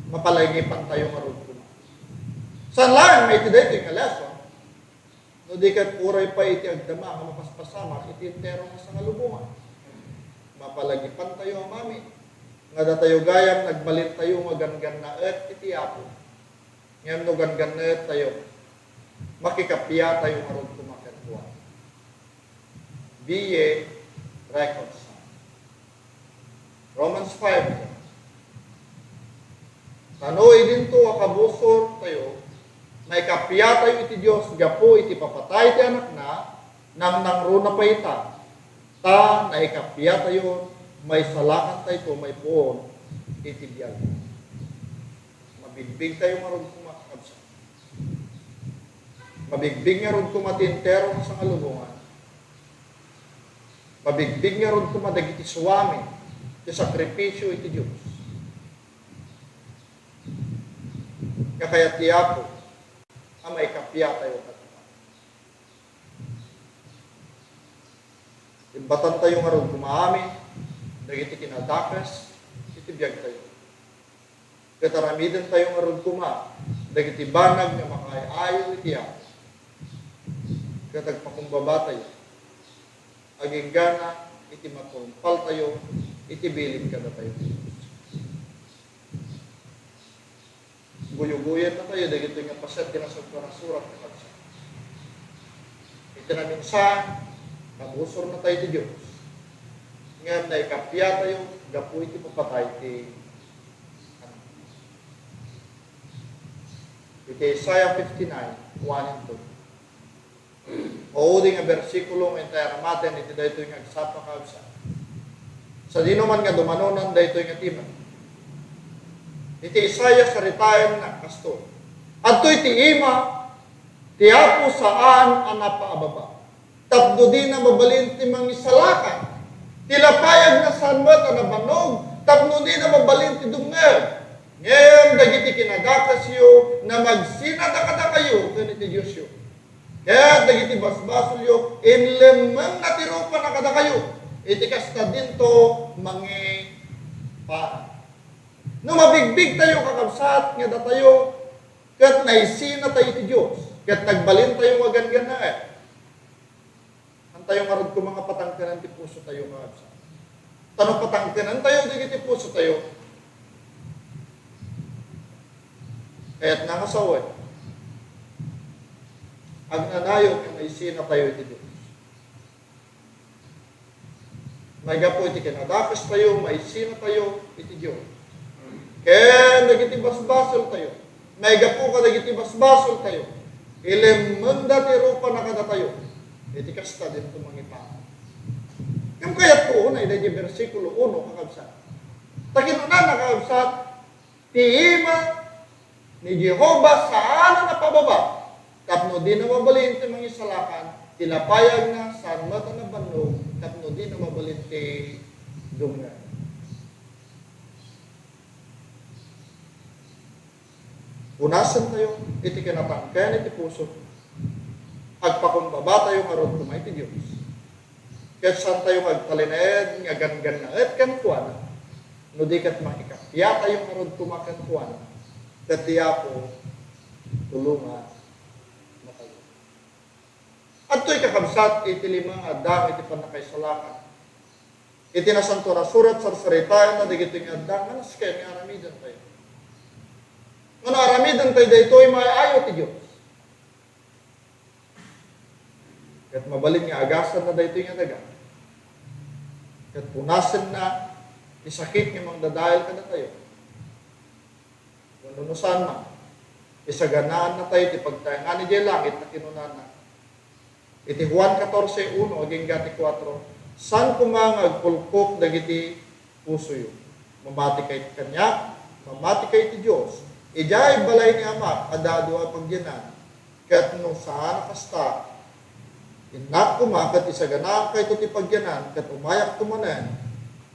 mapalagipan tayo nga rin. Saan lang may iti dito yung lesson? No di kat uray pa iti agdama, nga mapaspasama, iti entero nga sa ngalubungan. Mapalagipan tayo ang mami. Nga da tayo gayam, nagbalin tayo, magangan na et, iti apo. Ngayon no gangan na et tayo, makikapya tayo nga ron kumakatwa. Be reconciled. Romans 5. Sanoy din to, akabusor tayo, may kapya tayo iti Diyos, gapo iti papatay ti anak na, nang nangruna pa ita, ta naikapya tayo, may salakan tayo, may puon, iti biyag. Mabigbig tayo marunong kumakabsa. Mabigbig nga ron kumatintero sa kalubungan. Mabigbig nga ron kumadagiti suwami, iti sakripisyo iti Diyos. Kaya tiyapo, may kapya tayo katuwa. Imbatan tayo nga ron kumaamin, dagiti kinadakas, iti biyag tayo. Kataramidan tayo nga ron kuma, dagiti banag nga makaayaw iti ako. Katagpakumbaba tayo. Aging gana, iti makumpal tayo, iti bilin ka na tayo. Guyuguyan na tayo, dahil ito yung paset, kinasag ko na surat na pagsa. Ito na minsan, nabusor na tayo ti Diyos. Ngayon na ikapya tayo, gapu iti papatay ti iti Isaiah 59, 1 and 2. O di nga versikulo nga entire maten, iti dahito yung agsapa kaagsa. Sa di naman nga dumanonan, dahito yung atiman. Iti Isaiah saritayan na kasto. At iti ima, ti apo saan ang napaababa. Tapdo di na mabalin ti mangisalakan. Tilapayag na sanmat ang nabanog. Tapdo di na mabalin ti dungel. Ngayon, dagiti kinagakasyo na magsinadakada kayo, ganiti Diyos yun. Kaya dagiti basbasol yun, inlemang natirupa na kada kayo. Iti kasta dinto, mangi pa. No mabigbig tayo kakabsat, nga da tayo, kat naisina tayo ti Diyos, kat nagbalin tayo magangan na eh. Ang tayo marad ko mga patangkanan ti puso tayo kakabsat. Tanong patangkanan tayo, di ti puso tayo. Kaya't nangasawad. Ang nanayon, nga naisina tayo ti Diyos. May gapo iti kinadakas tayo, maisina tayo iti Diyos. Kaya nagiti basbasol tayo. May gapo ka nagiti basbasol tayo. Ilemanda ti rupa na kada tayo. Iti kasta din ito mangipa. Yung kayat po, na iti versikulo 1 kakabsat. Takinunan na kakabsat, ti ima ni Jehovah saan na pababa. Tapno di na mabalin ti mangisalakan, tilapayag na saan mata na banlog, tapno di na mabalin ti dungan. Unasan tayo, iti kinatangkayan iti puso. Agpakumbaba tayo ngaron kumay ti Diyos. Kaya saan tayo agtalined, nga gangan na et kan kuwan. No di kat makikapya tayo ngaron kumakan kuwan. Katiya po, tulungan na tayo. At to'y kakabsat, iti limang adang, iti panakaisalakan. Iti nasantura surat sa saritayan na digiting adang, manas kayo ni aramidan tayo. Ano aramidan tayo, daytoy maayo ti Diyos. Kat mabalin nga agasan na daytoy nga daga. Kat punasan na, isakit nga magdadahil ka na tayo. Kung nunusan na, isaganaan na tayo, ti pagtayangan ni Diyay langit na kinunana. Iti Juan 14:1, aging gati 4, san kumangag pulkok dagiti puso yun. Mamati kay kanya, mamati kay ti Diyos. Ijay balay ni Ama, adadua pagyanan. Kat no saan kasta, inak kumakat isaganaan kay to ti pagyanan, kat umayak tumanan,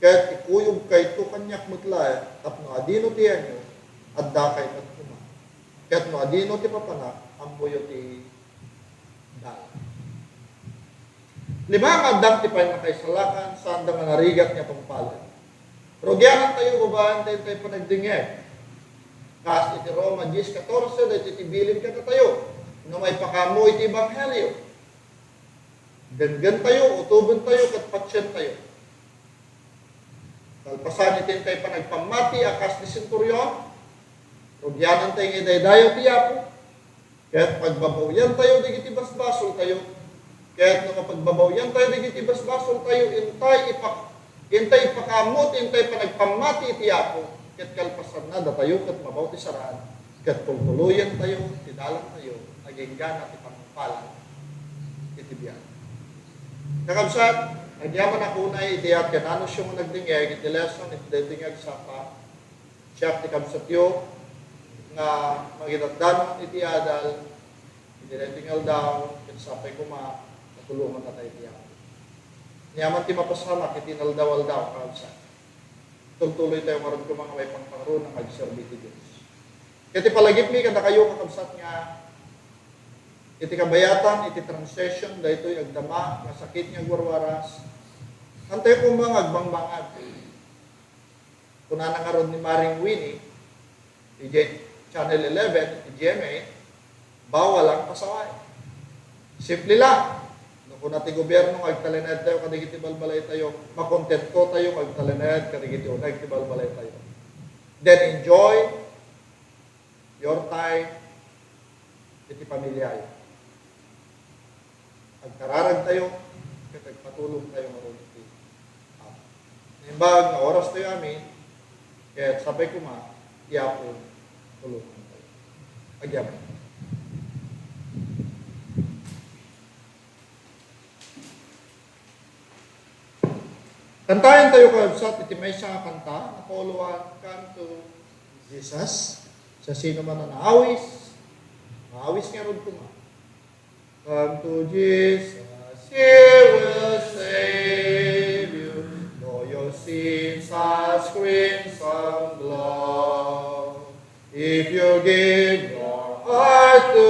kat ikuyog kay to kanyak mutlay, tapno adino ti anyo, adda kay kat kuma. Kat no adino ti papana, ambuyo ti dal. Limang adang ti panakaisalakan, saan da manarigat niya pangpalan. Rogyanan tayo, babaan tayo panagdingeg. Kas iti Roma 10:14, dahil titibilin ka na tayo, na may pakamo iti Ebanghelyo. Gangan tayo, utuban tayo, katpatsyan tayo. Talpasan itin tayo panagpamati, akas ni Centurion, rogyanan tayo ngidaydayo tiyapo, kaya't pagbabawyan tayo, digiti basbasol tayo, kaya't nung mapagbabawyan tayo, digiti basbasol tayo, intay ipakamot, intay panagpamati tiyapo, kaya't kalpasan na, datayo, kat mabaw ti saraan, kaya't tultuluyan tayo, tidalang tayo, naging gana, ipangpalan, itibiyan. Kakabsat, nagyaman ako na itiyat kanano siya mo nagdingeg, iti lesson, iti datingag sa pa, siya ti kabsat yo, nga magitatdanon iti adal, iti datingal daw, kinsapay kuma, natulungan na tayo tiyak. Niyaman ti mapasama, iti naldawal daw, kakabsat. Tuloy tayo maroon ko mga may pangpangro ng mag-serve ti Diyos. Iti palagip mi, kada kayo kakabsat nga, iti kabayatan, iti transition, dahito yung agdama, nga sakit nga gwarwaras. Antay ko mga agbangbangag. Kuna na nga ron ni Maring Winnie, Channel 11, iti GMA, bawal ang pasaway. Simple lang. No, kung nati gobyerno, agtalinad tayo, kadigiti balbalay tayo, makontent ko tayo, agtalinad, kadigiti unay, balbalay tayo. Then enjoy your time, iti pamilya. Agkararag tayo, katag patulong tayo maroon iti. Nimbag na oras tayo amin, kaya sabay ko iapon, tulungan tayo. Agyaman. Kantayan tayo kabsat, iti may isang kanta, napuluan, Kanto Jesus, sa sino man na naawis, maawis nga ron kuma. Come to Jesus, He will save you, though your sins are crimson blood. If you give your heart to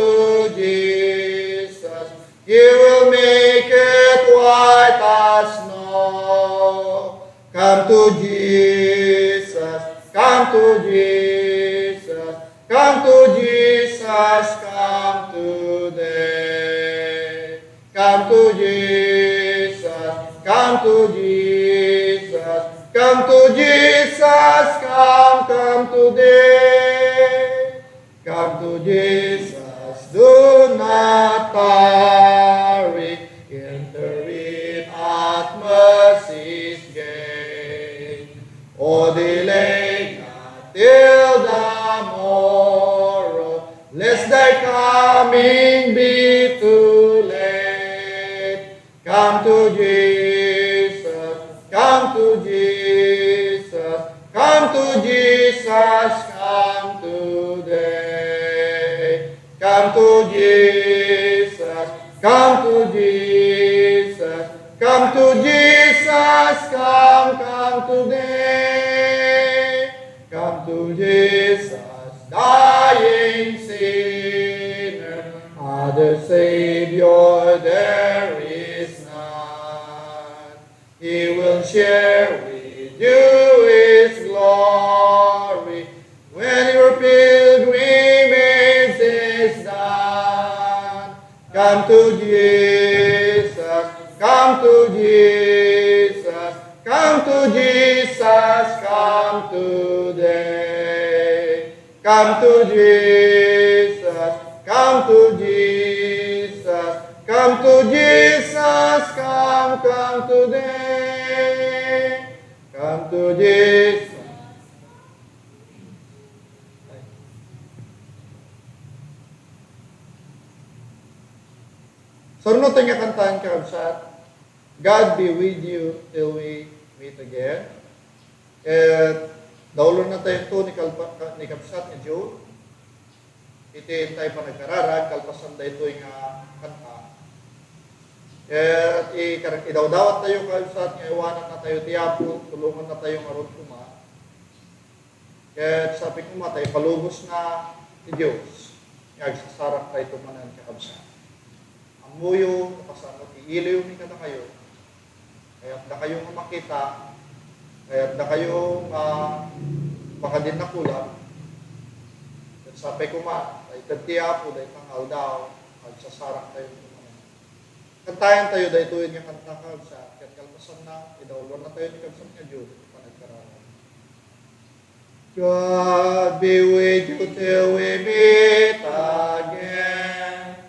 Jesus, He will make it white as snow. Come to Jesus, come to Jesus, come to Jesus, come today. Come to Jesus, come to Jesus, come to Jesus, come today. Come to Jesus, do not tarry, enter in at mercy's gate. O delay not till the morrow, lest thy coming be too late. Come to Jesus, come to Jesus, come to Jesus, come today. Come to Jesus, come to Jesus, come to Jesus, come today. Come to Jesus, dying sinner, other Savior there is none. He will share with you His glory when your pilgrimage is done. Come to Jesus. to Jesus, come to Jesus, come today. Come to Jesus, come to Jesus, come to Jesus, come today. Come to Jesus. Sarunod nga kantahan ka kabsat. God be with you till we meet again. At daulon na tayo ito ni kabsat ni Joe. Iti tayo pa nagkararag, kalpasan tayo ito yung kanta. At idawdawat tayo kabsat, nga iwanan na tayo tiyapo, tulungan na tayo maroon kuma. At sabi ko tayo palubos na ni Diyos. Nagsasarak tayo tumanan kakabsat. Muyo, kapasano, iiliw ni kada kayo. Kaya na kayong makita, kaya na kayong baka din na kulang. At sabi ko ay tagtiya po, dahil tangal daw, magsasarak tayo. Kantayan tayo, dahil tuwin yung kanta ka, sa kalpasan na, idawalwan na tayo ni Kapsan nga Diyos, panagkaralan. God be with you till we meet again.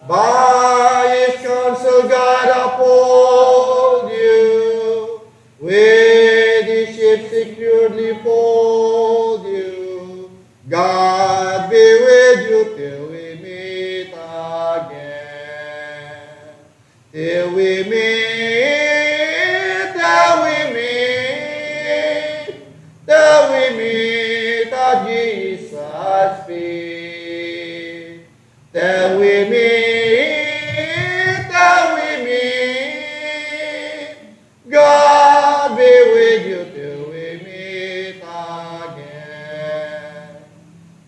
By His counsel, God uphold you. With His ship securely fold you. God be with you till we meet again. Till we meet, at Jesus' feet. Till we meet. God be with you till we meet again.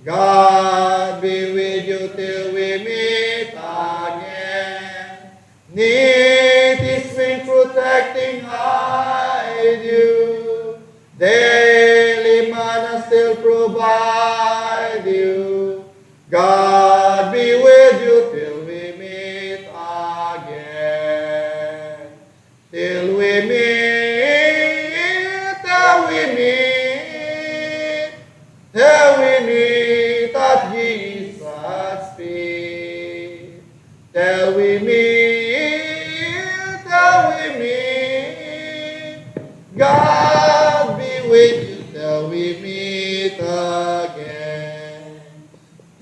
God be with you till we meet again. Need His wings protecting hide you. Daily manna still provide you. God be with you till we meet again. Till we meet, at Jesus' feet. Till we meet, God be with you till we meet again.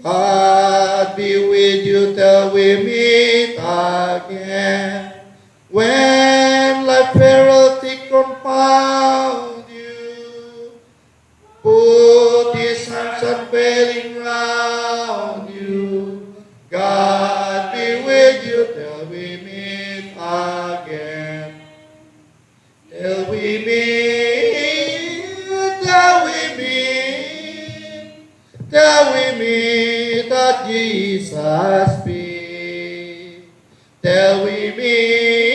God be with you till we meet again. When life ferocity confound you, put His arms unfailing round you. God be with you till we meet again. Till we meet at Jesus' feet. Till we meet,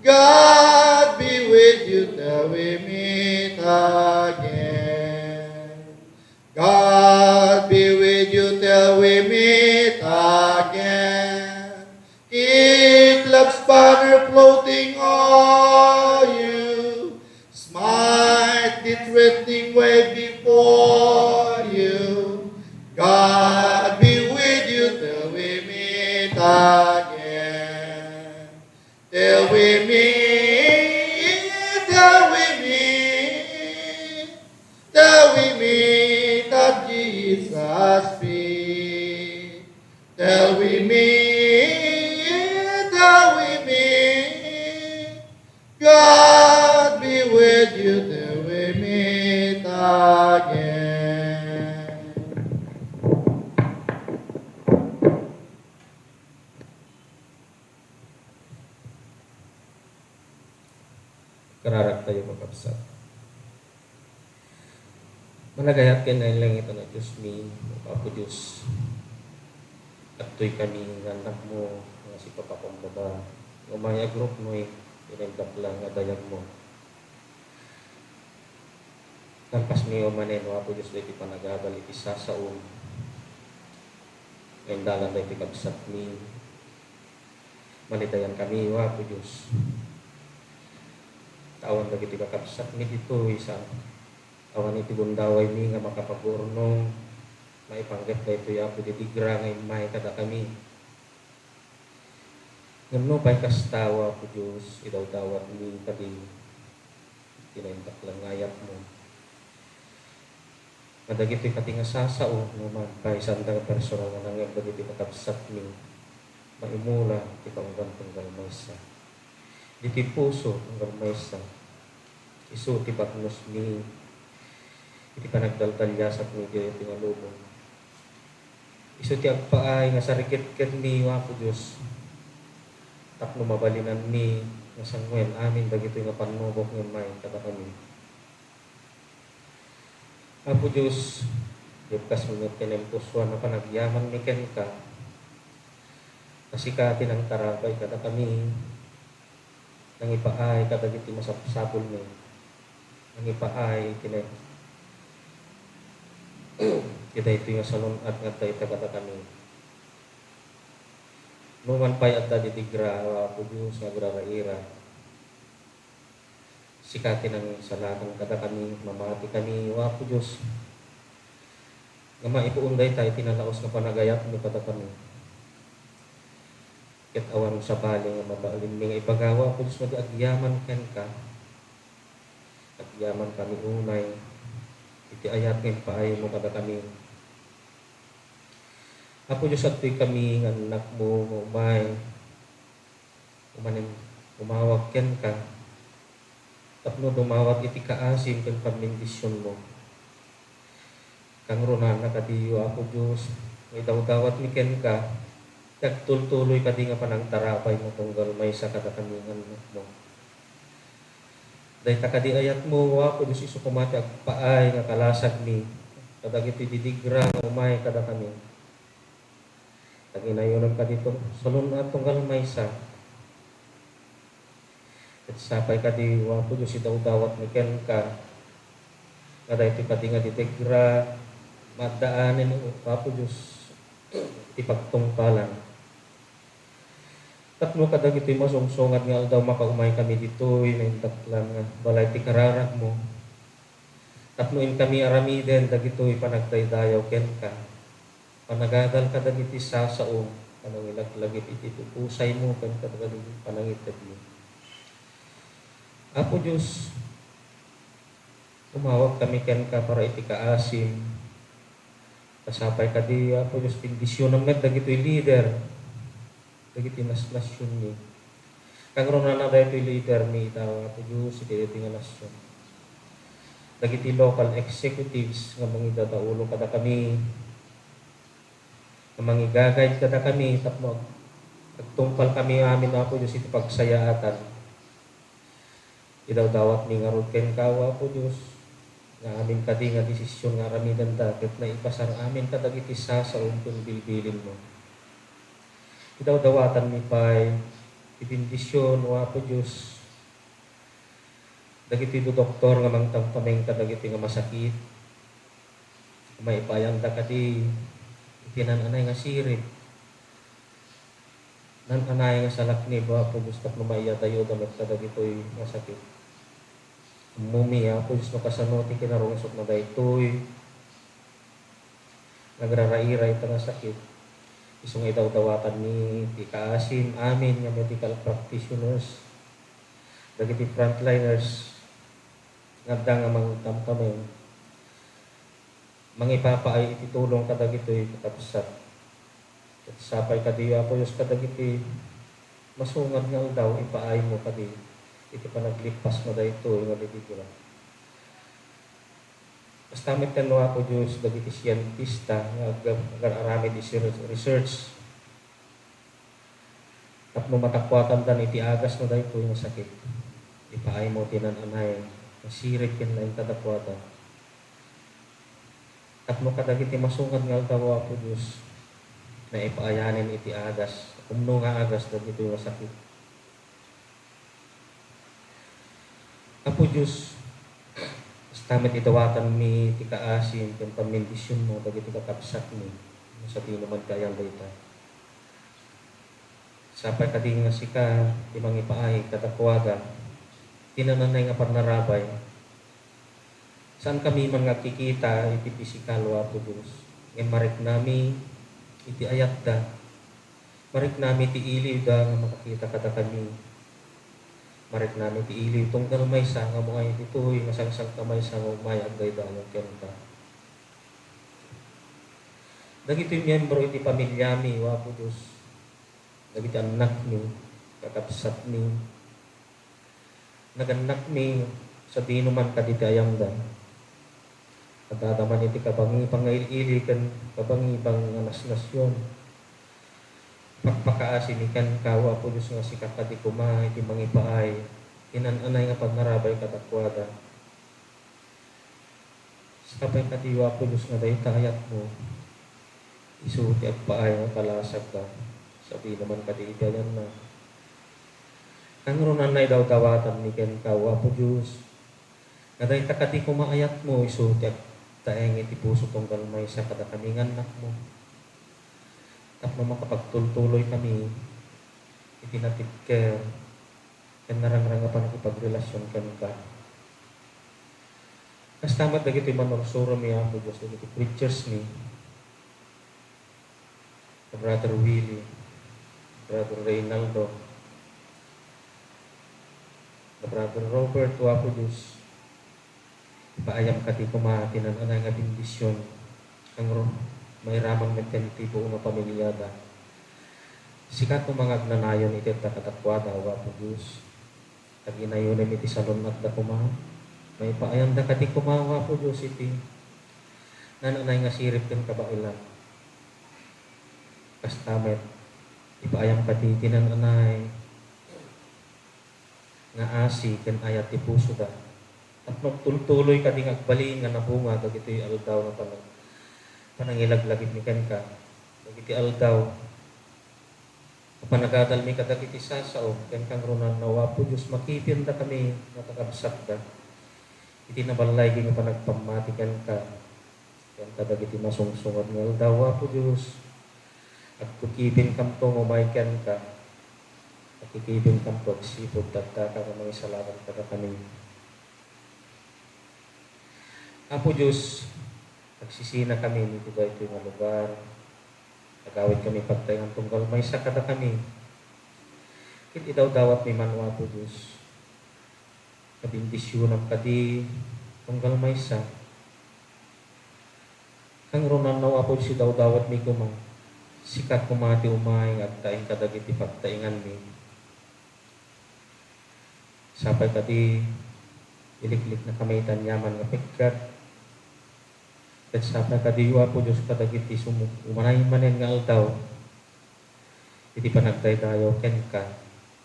God be with you till we meet again. God be with you till we meet again. Keep love's banner floating o'er you. Smite the threatening wave before you. God be with you till we meet again. Till we meet, at Jesus' feet. Till we meet, God be with you till we meet again. Kararak tayo magkapsat. Managayat kayo na lang ito na Diyos min, Apo Diyos. At to'y kami ng anak mo, nga si Papakong Baba. Umaya group mo inendak lang nga dayag mo. Tampas mi umanen, Apo Diyos, dahi panagabal iti sasaon. Ngayon dalan dahi kapsat mi, malitayan kami, Apo Diyos. Tawan dagiti kakabsat mi dito, isa awan iti bundaway mi nga makapagurnong, maipanggap na ito Apo ditigra nga imay kada kami. Ngano pa'y kastawa Apo Diyos, idaw-dawat mi kadi tinaindak lang ngayat mo. Madagiti kati nga sasao, naman pa'y sandang personal nga nangyag dagiti kakabsat mi, maimula ti panggan tunggal maysa. Diti puso tunggal maysa. Isu ti baknos mi, iti panagdaldalyasat mi di iti nga lubong. Isu ti agpaay nga sarikit-kit mi, Apo Diyos. Tapno mabalinan mi nga sangwen amin dagito nga panubok nga may kada kami. Apo Diyos, dipkas mo nga tinempuswan na panagyaman mi ken ka. Kasikatin ang tarabay kada kami. Nang ipaay kada giti masapsapol mi. Nang ipaay tinay. Kita ito yung salon at nga tayo kada kami. Numan pa'y at ditigra, Apo Diyos, agraraira. Sikatin ang salatang kada kami, mamati kami, Apo Diyos. Nga maipuunday tayo, tinalaos na panagayat mo kada kami. Kit awan sa bali nga mabalin nga ipagawa, Apo Diyos, mag-agyaman ken ka. Agyaman kami unay, iti ayat ng paay mo kada kami. Apo Diyos, at kami nga anak mo, umay, umaning umawag ken ka. Tapno dumawag iti kaasim ken pamindisyon mo. Kang runan na kadiyo, Apo Diyos, may daw-dawat mi ken ka, nagtultuloy kadi nga panangtarapay mo tunggal may sa kada kami nga anak mo. Dahil takadi ayat mo, Apo Diyos, isu kumati agpaay nga kalasag mi, kadag iti didigra nga umay kada kami. Taginayon ka dito, salon na tunggal may sa. At sapay ka di, Apo Diyos, idaw-dawat ni ken ka. Nga dahil iti nga ditigra, madaanin mo, Apo Diyos, ipagtungpalan. Tapno kadag iti masungsongat nga daw makaumay kami dito, inaintaklan nga, balay ti kararag mo. Tapnoin kami aramiden, dagito ipanagdaydayaw ken ka. Panagadal ka dagiti sasaong, panangilaglagit iti pusay mo, ken kadag panangitag mo. Apo Diyos, umawag kami ken ka para iti kaasim. Kasapay ka di, Apo Diyos, pindisyon naman dagito'y leader. Dagiti nasyon ni. Kang ron na dagito'y leader ni itaw, Apo Diyos, iti nga nasyon. Dagiti local executives nga mangidadaulo kada kami. Nga mangigagay kada kami, tapno nagtungpal kami amin, Apo Diyos, iti pagsayaatan. Idaw-dawat ni nga rod ken kawa, Apo Diyos, nga amin kadi nga desisyon nga ramidan dakit na ipasar amin kadag iti sasaon kung bilbilin mo. Idaw-dawatan mi pa'y ibindisyon, o Apo Diyos, dagiti do doktor nga mangtamtameng kadag iti nga masakit, maipayang da kadi itinananay nga sirip, nananay nga salaknib, Apo Diyos, tapno maiyatayo damat kadag ito'y masakit. Mumi, Apo Diyos, makasanoti kinarungsok na daytoy. Nagraraira ito nga sakit. Isong idaw-dawatan ni Tikaasim, amin, nga medical practitioners, dagiti frontliners, nga nga mangtamtameng, mangipapaay iti tulong kadag ito'y kakabsat. At sapay kadiyo, Apo Diyos, kadag iti masungad nga daw, ipaay mo kadiyo. Iti panaglipas mo da ito, yung nalibigura. Basta may tanong ako, Diyos, dagiti siyentista, agar-aramid isi research. Tapno matakwatan dan iti agas mo da ito, yung sakit. Ipaay mo tinananay, masirik yan na yung kadakwatan. Tapno kadagiti masungad nga daw ako, Diyos, na ipaayanin iti agas. Kumno nga agas, dagito yung sakit. Apo Diyos, tamit idawatan mi ti kaasim ken pamindisyon mo dagiti kakabsat mi sa tinuman kayang dayta. Sapay ka din nga sika, timang ipaay, katakwaga, tinananay nga panarabay. Saan kami man nga kikita, iti pisikal wapo Diyos. Ngayon marik nami, iti ayat da. Marik nami iti iliw da nga makakita kada kami. Marik nami iti iliw tunggal may sa nga mga itutoy, nga sangsang kamay sa nga umay agday da nga kenta. Dagito'y miyembro iti pamilya mi, wapo Diyos. Dagiti anak mi, kakapsat mi. Naganak mi, sabihin naman kaditi ayam da. Kadadaman iti kabangi pangaili kan kabangi bang nasyon. Pagpakaasinikan kawa po Diyos nga si kakadi kuma iti mangipaay. Inananay nga pagnarabay katakwada. Sapay kadiwa po Diyos nga dahi tayat mo. Isuti at paay nga kalasag ka. Sabi naman kaditi ayan na. Kang runanay daw dawatan ni ken kawa po Diyos. Nga dahi takadi kumaayat mo isuti at taeng iti puso tong galmay sa kada kaming anak mo. Tapno makapagtultuloy kami, itinatid ka, yan narangrang pa nakipagrelasyon ka. Kas tamat na ito'y manorsuro mi ako, Diyos, ito preachers mi, Brother Willie, Brother Reynaldo, Brother Robert, wapo Diyos, ipaayam ka di kumatinan anay nga bindisyon, ang may ramang metentibo nga pamilyada. Sikat mo mga agnanayon iti takatakwada, wapo Diyos. Taginayon iti salon at da kumaha. May paayam da kati kumaha, wapo Diyos iti. Nananay nga sirip ken kabailan. Kastamet, ipaayam kati tinananay nga asi ken ayat ti puso da. At magtultuloy ka ding agbalin nga nabunga dagiti aldaw nga panangilaglagit ni Ken ka. Dagiti aldaw. Kapanagadal mi kadagiti sasao. Ken kang runan na wapo Diyos makipin da kami natakabsat da. Iti nabalay nga panagpamati ken ka. Ken kadagiti masungsungad nga aldaw wapo Diyos. At kukipin kam to umay ken ka. At kukipin kam to agsipod tagtaka nga mga salamat kada kami. Apo Diyos, nagsisina kami nito ba ito yung lugar. Nagawid kami pagtayangan tunggal may sakata kami. Kit daw dawat may manwa po Diyos. Kabindisyon ang kadi tunggal may sa. Kang runan na wapo si daw dawat may kumang. Sikat kumati umay at taing kadagiti pagtaingan mi. Sapay kadi iliklik na kami tanyaman nga pigkat. At sapay kadiwa po Diyos kadagiti umanay manen nga aldaw. Iti panagdaydayo ken ka.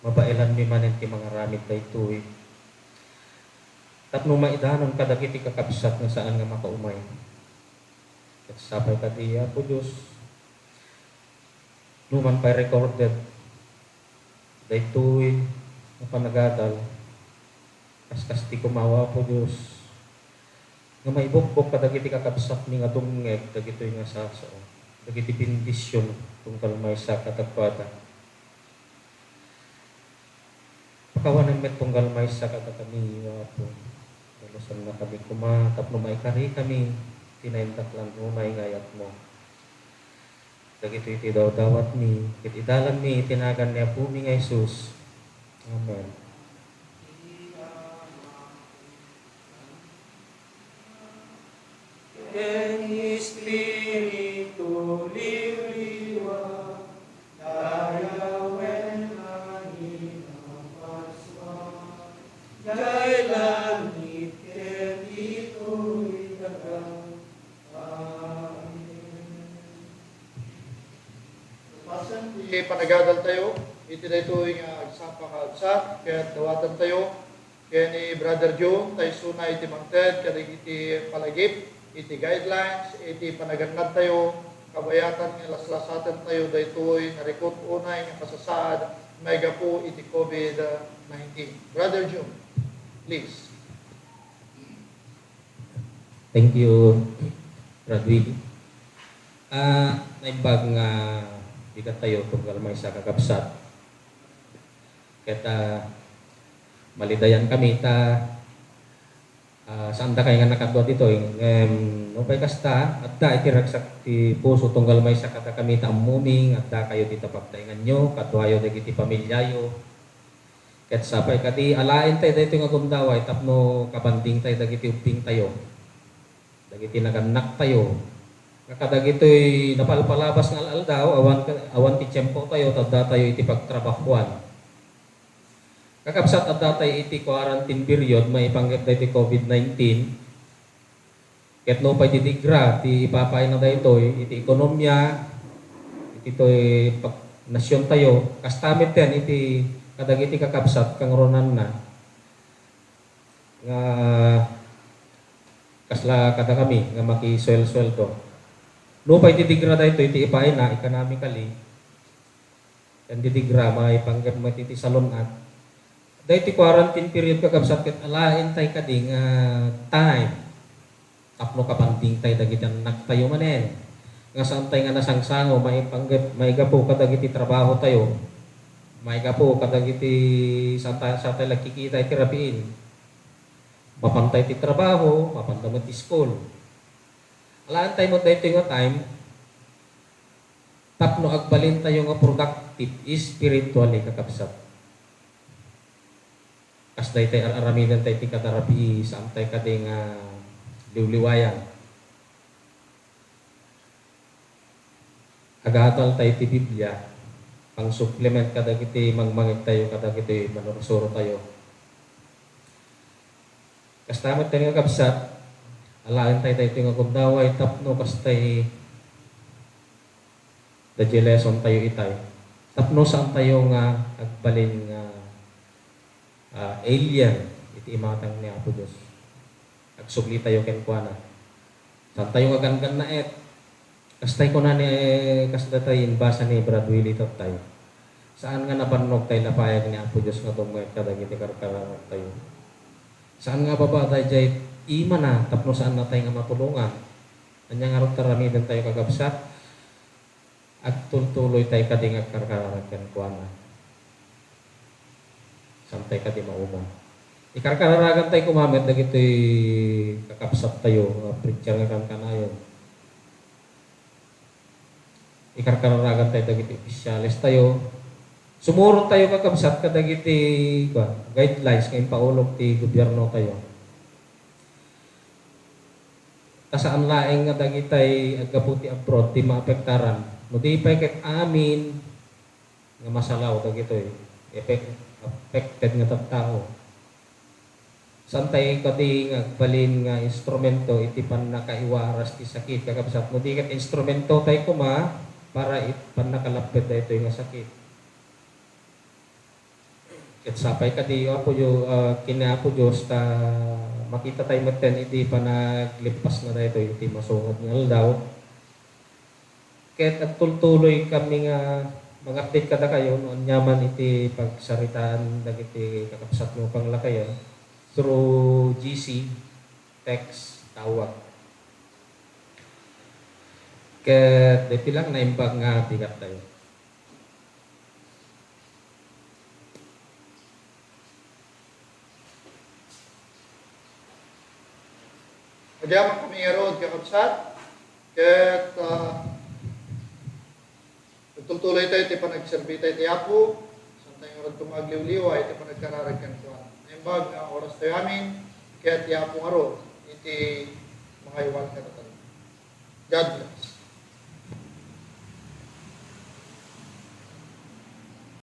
Mabailan mi manen ti mga ramit daytoy. Tapno maidanon kadagiti kakabsat nga saan nga makaumay. At sapay kadiya po Diyos. Numan pa'y recorded. Daytoy na panagadal. Kaskas ti kumawa po Diyos. Nga may bukbok kadagiti kakabsat ni nga dungeg dagitoy nga sasao. Dagiti bindisyon tungkal may sa katagpada. Pakawanan met tungkal may sa katakami wapo. Lalusan na kami kumatap no may kari kami. Tinaintak lang umay ngayat mo. Dagitoy iti daw dawat mi. Itidalan mi itinagan niya po mi nga Jesus. Amen. En Espiritu libriwa, dayawen langit ang paswa, jay langit ken ito'y dagang. Amen. Pasan ti panagadal tayo, iti daytoy nga agsapa ka agsak, kaya dawatan tayo, kaya ni Brother Joe, tayo suna iti mangted, kaya iti palagip, iti guidelines, iti panagannad tayo, kabayatan nga laslasatan tayo daytoy narikot unay nga kasasaad may gapu iti COVID-19. Brother June, please. Thank you, Brad Willie. Naimbag nga bigat tayo tunggal may sa kakabsat. Kaya malidayan kami saan da kayo nga nakadwa dito nupay kasta at da itiragsak ti puso tunggal may sa kata kami taamuming at da kayo dito pagtaingan nyo katwayo dagiti pamilyayo ket sapay kati alain tayo dito nga gundaway tapno kabanding tayo dagiti uping tayo dagiti naganak tayo nakadagitoy napalpalabas nga aldaw awan ti tiyempo tayo tadda tayo iti pagtrabahuan kakabsat at datay iti quarantine period may ipanggap da iti COVID-19 ket no pa iti digra ti ipapay na daytoy iti ekonomiya iti toy nasyon tayo kastamit ten iti kadagiti kakabsat kang ronan na nga kasla kada kami nga makisweldo no pa iti digra daytoy iti ipay na economically ken iti digra may ipanggap mo iti salonat dahil ti quarantine period kakabsat ket alain tay kading time tapno kapanding tay dagiti anak tayo manen nga saan tay nga nasangsango may gapo kadagiti trabaho tayo may gapo kadagiti sa tay lagkikita iti rapiin mapantay ti trabaho mapandam ti school alain tay mo dayto nga time tapno agbalin tayo nga productive spiritually kakabsat kas day tayo aramidan tayo ti katarapi saan tayo kading liwliwayan. Agatal tayo ti Biblia pang supplement kadagiti mangmangit tayo kadagiti manursuro tayo. Kas tamat tayo nga kabsat alain tayo ti nga kundaway tapno kas tayo dadya lesson tayo itay tapno saan tayo nga agbalin nga alien iti imatang ni Apo Diyos agsubli tayo kenkwana saan tayo nga gangan na kastay ko na ni kasda tayo inbasa ni Brad Willie tayo saan nga napanog tayo napayag ni Apo Diyos nga tumayat kadagiti karkararag tayo saan nga baba tayo jay ima na tapno saan na tayo nga matulungan kanya nga rin taramidan tayo kagabsat at tultuloy tayo kading karkararag kenkwana sampai ka di maumon. Ikarkararagan tayo kumamit na gito'y kakapsat tayo, preacher nga kan kanayon. Ikarkararagan tayo dagiti opisyalis tayo. Sumurot tayo kakapsat ka dagiti guidelines ngayon paulog ti gobyerno tayo. Kasaan laeng nga dagitay agaputi abroad ti maapektaran. No di pa ket amin nga masalaw dagitoy affected nga tattao. Santay kadi nga balin nga instrumento iti pan nakaiwaras ti sakit kakabsat mo di ket instrumento tay kuma para pan nakalapit dayto nga sakit. Ket sapay kadi apo yo kinapo Dios ta makita tay maten iti panaglipas na dayto iti masungod nga aldaw. Ket at tultuloy kami nga mag-update kada kayo noon nyaman iti pagsaritaan dagiti kakabsat mo panglakayan through GC, text, tawag. Ket dito lang naimbag nga bigat tayo. Nagyaman kami erod kakabsat ket tutuloy tayo iti panagserbi tayo iti Apo saan tayo nga rin magliwliwa iti panagkararag kankuan. Naimbag nga oras tayo amin kaya iti Apo nga ro iti mga iwan katatan. God bless.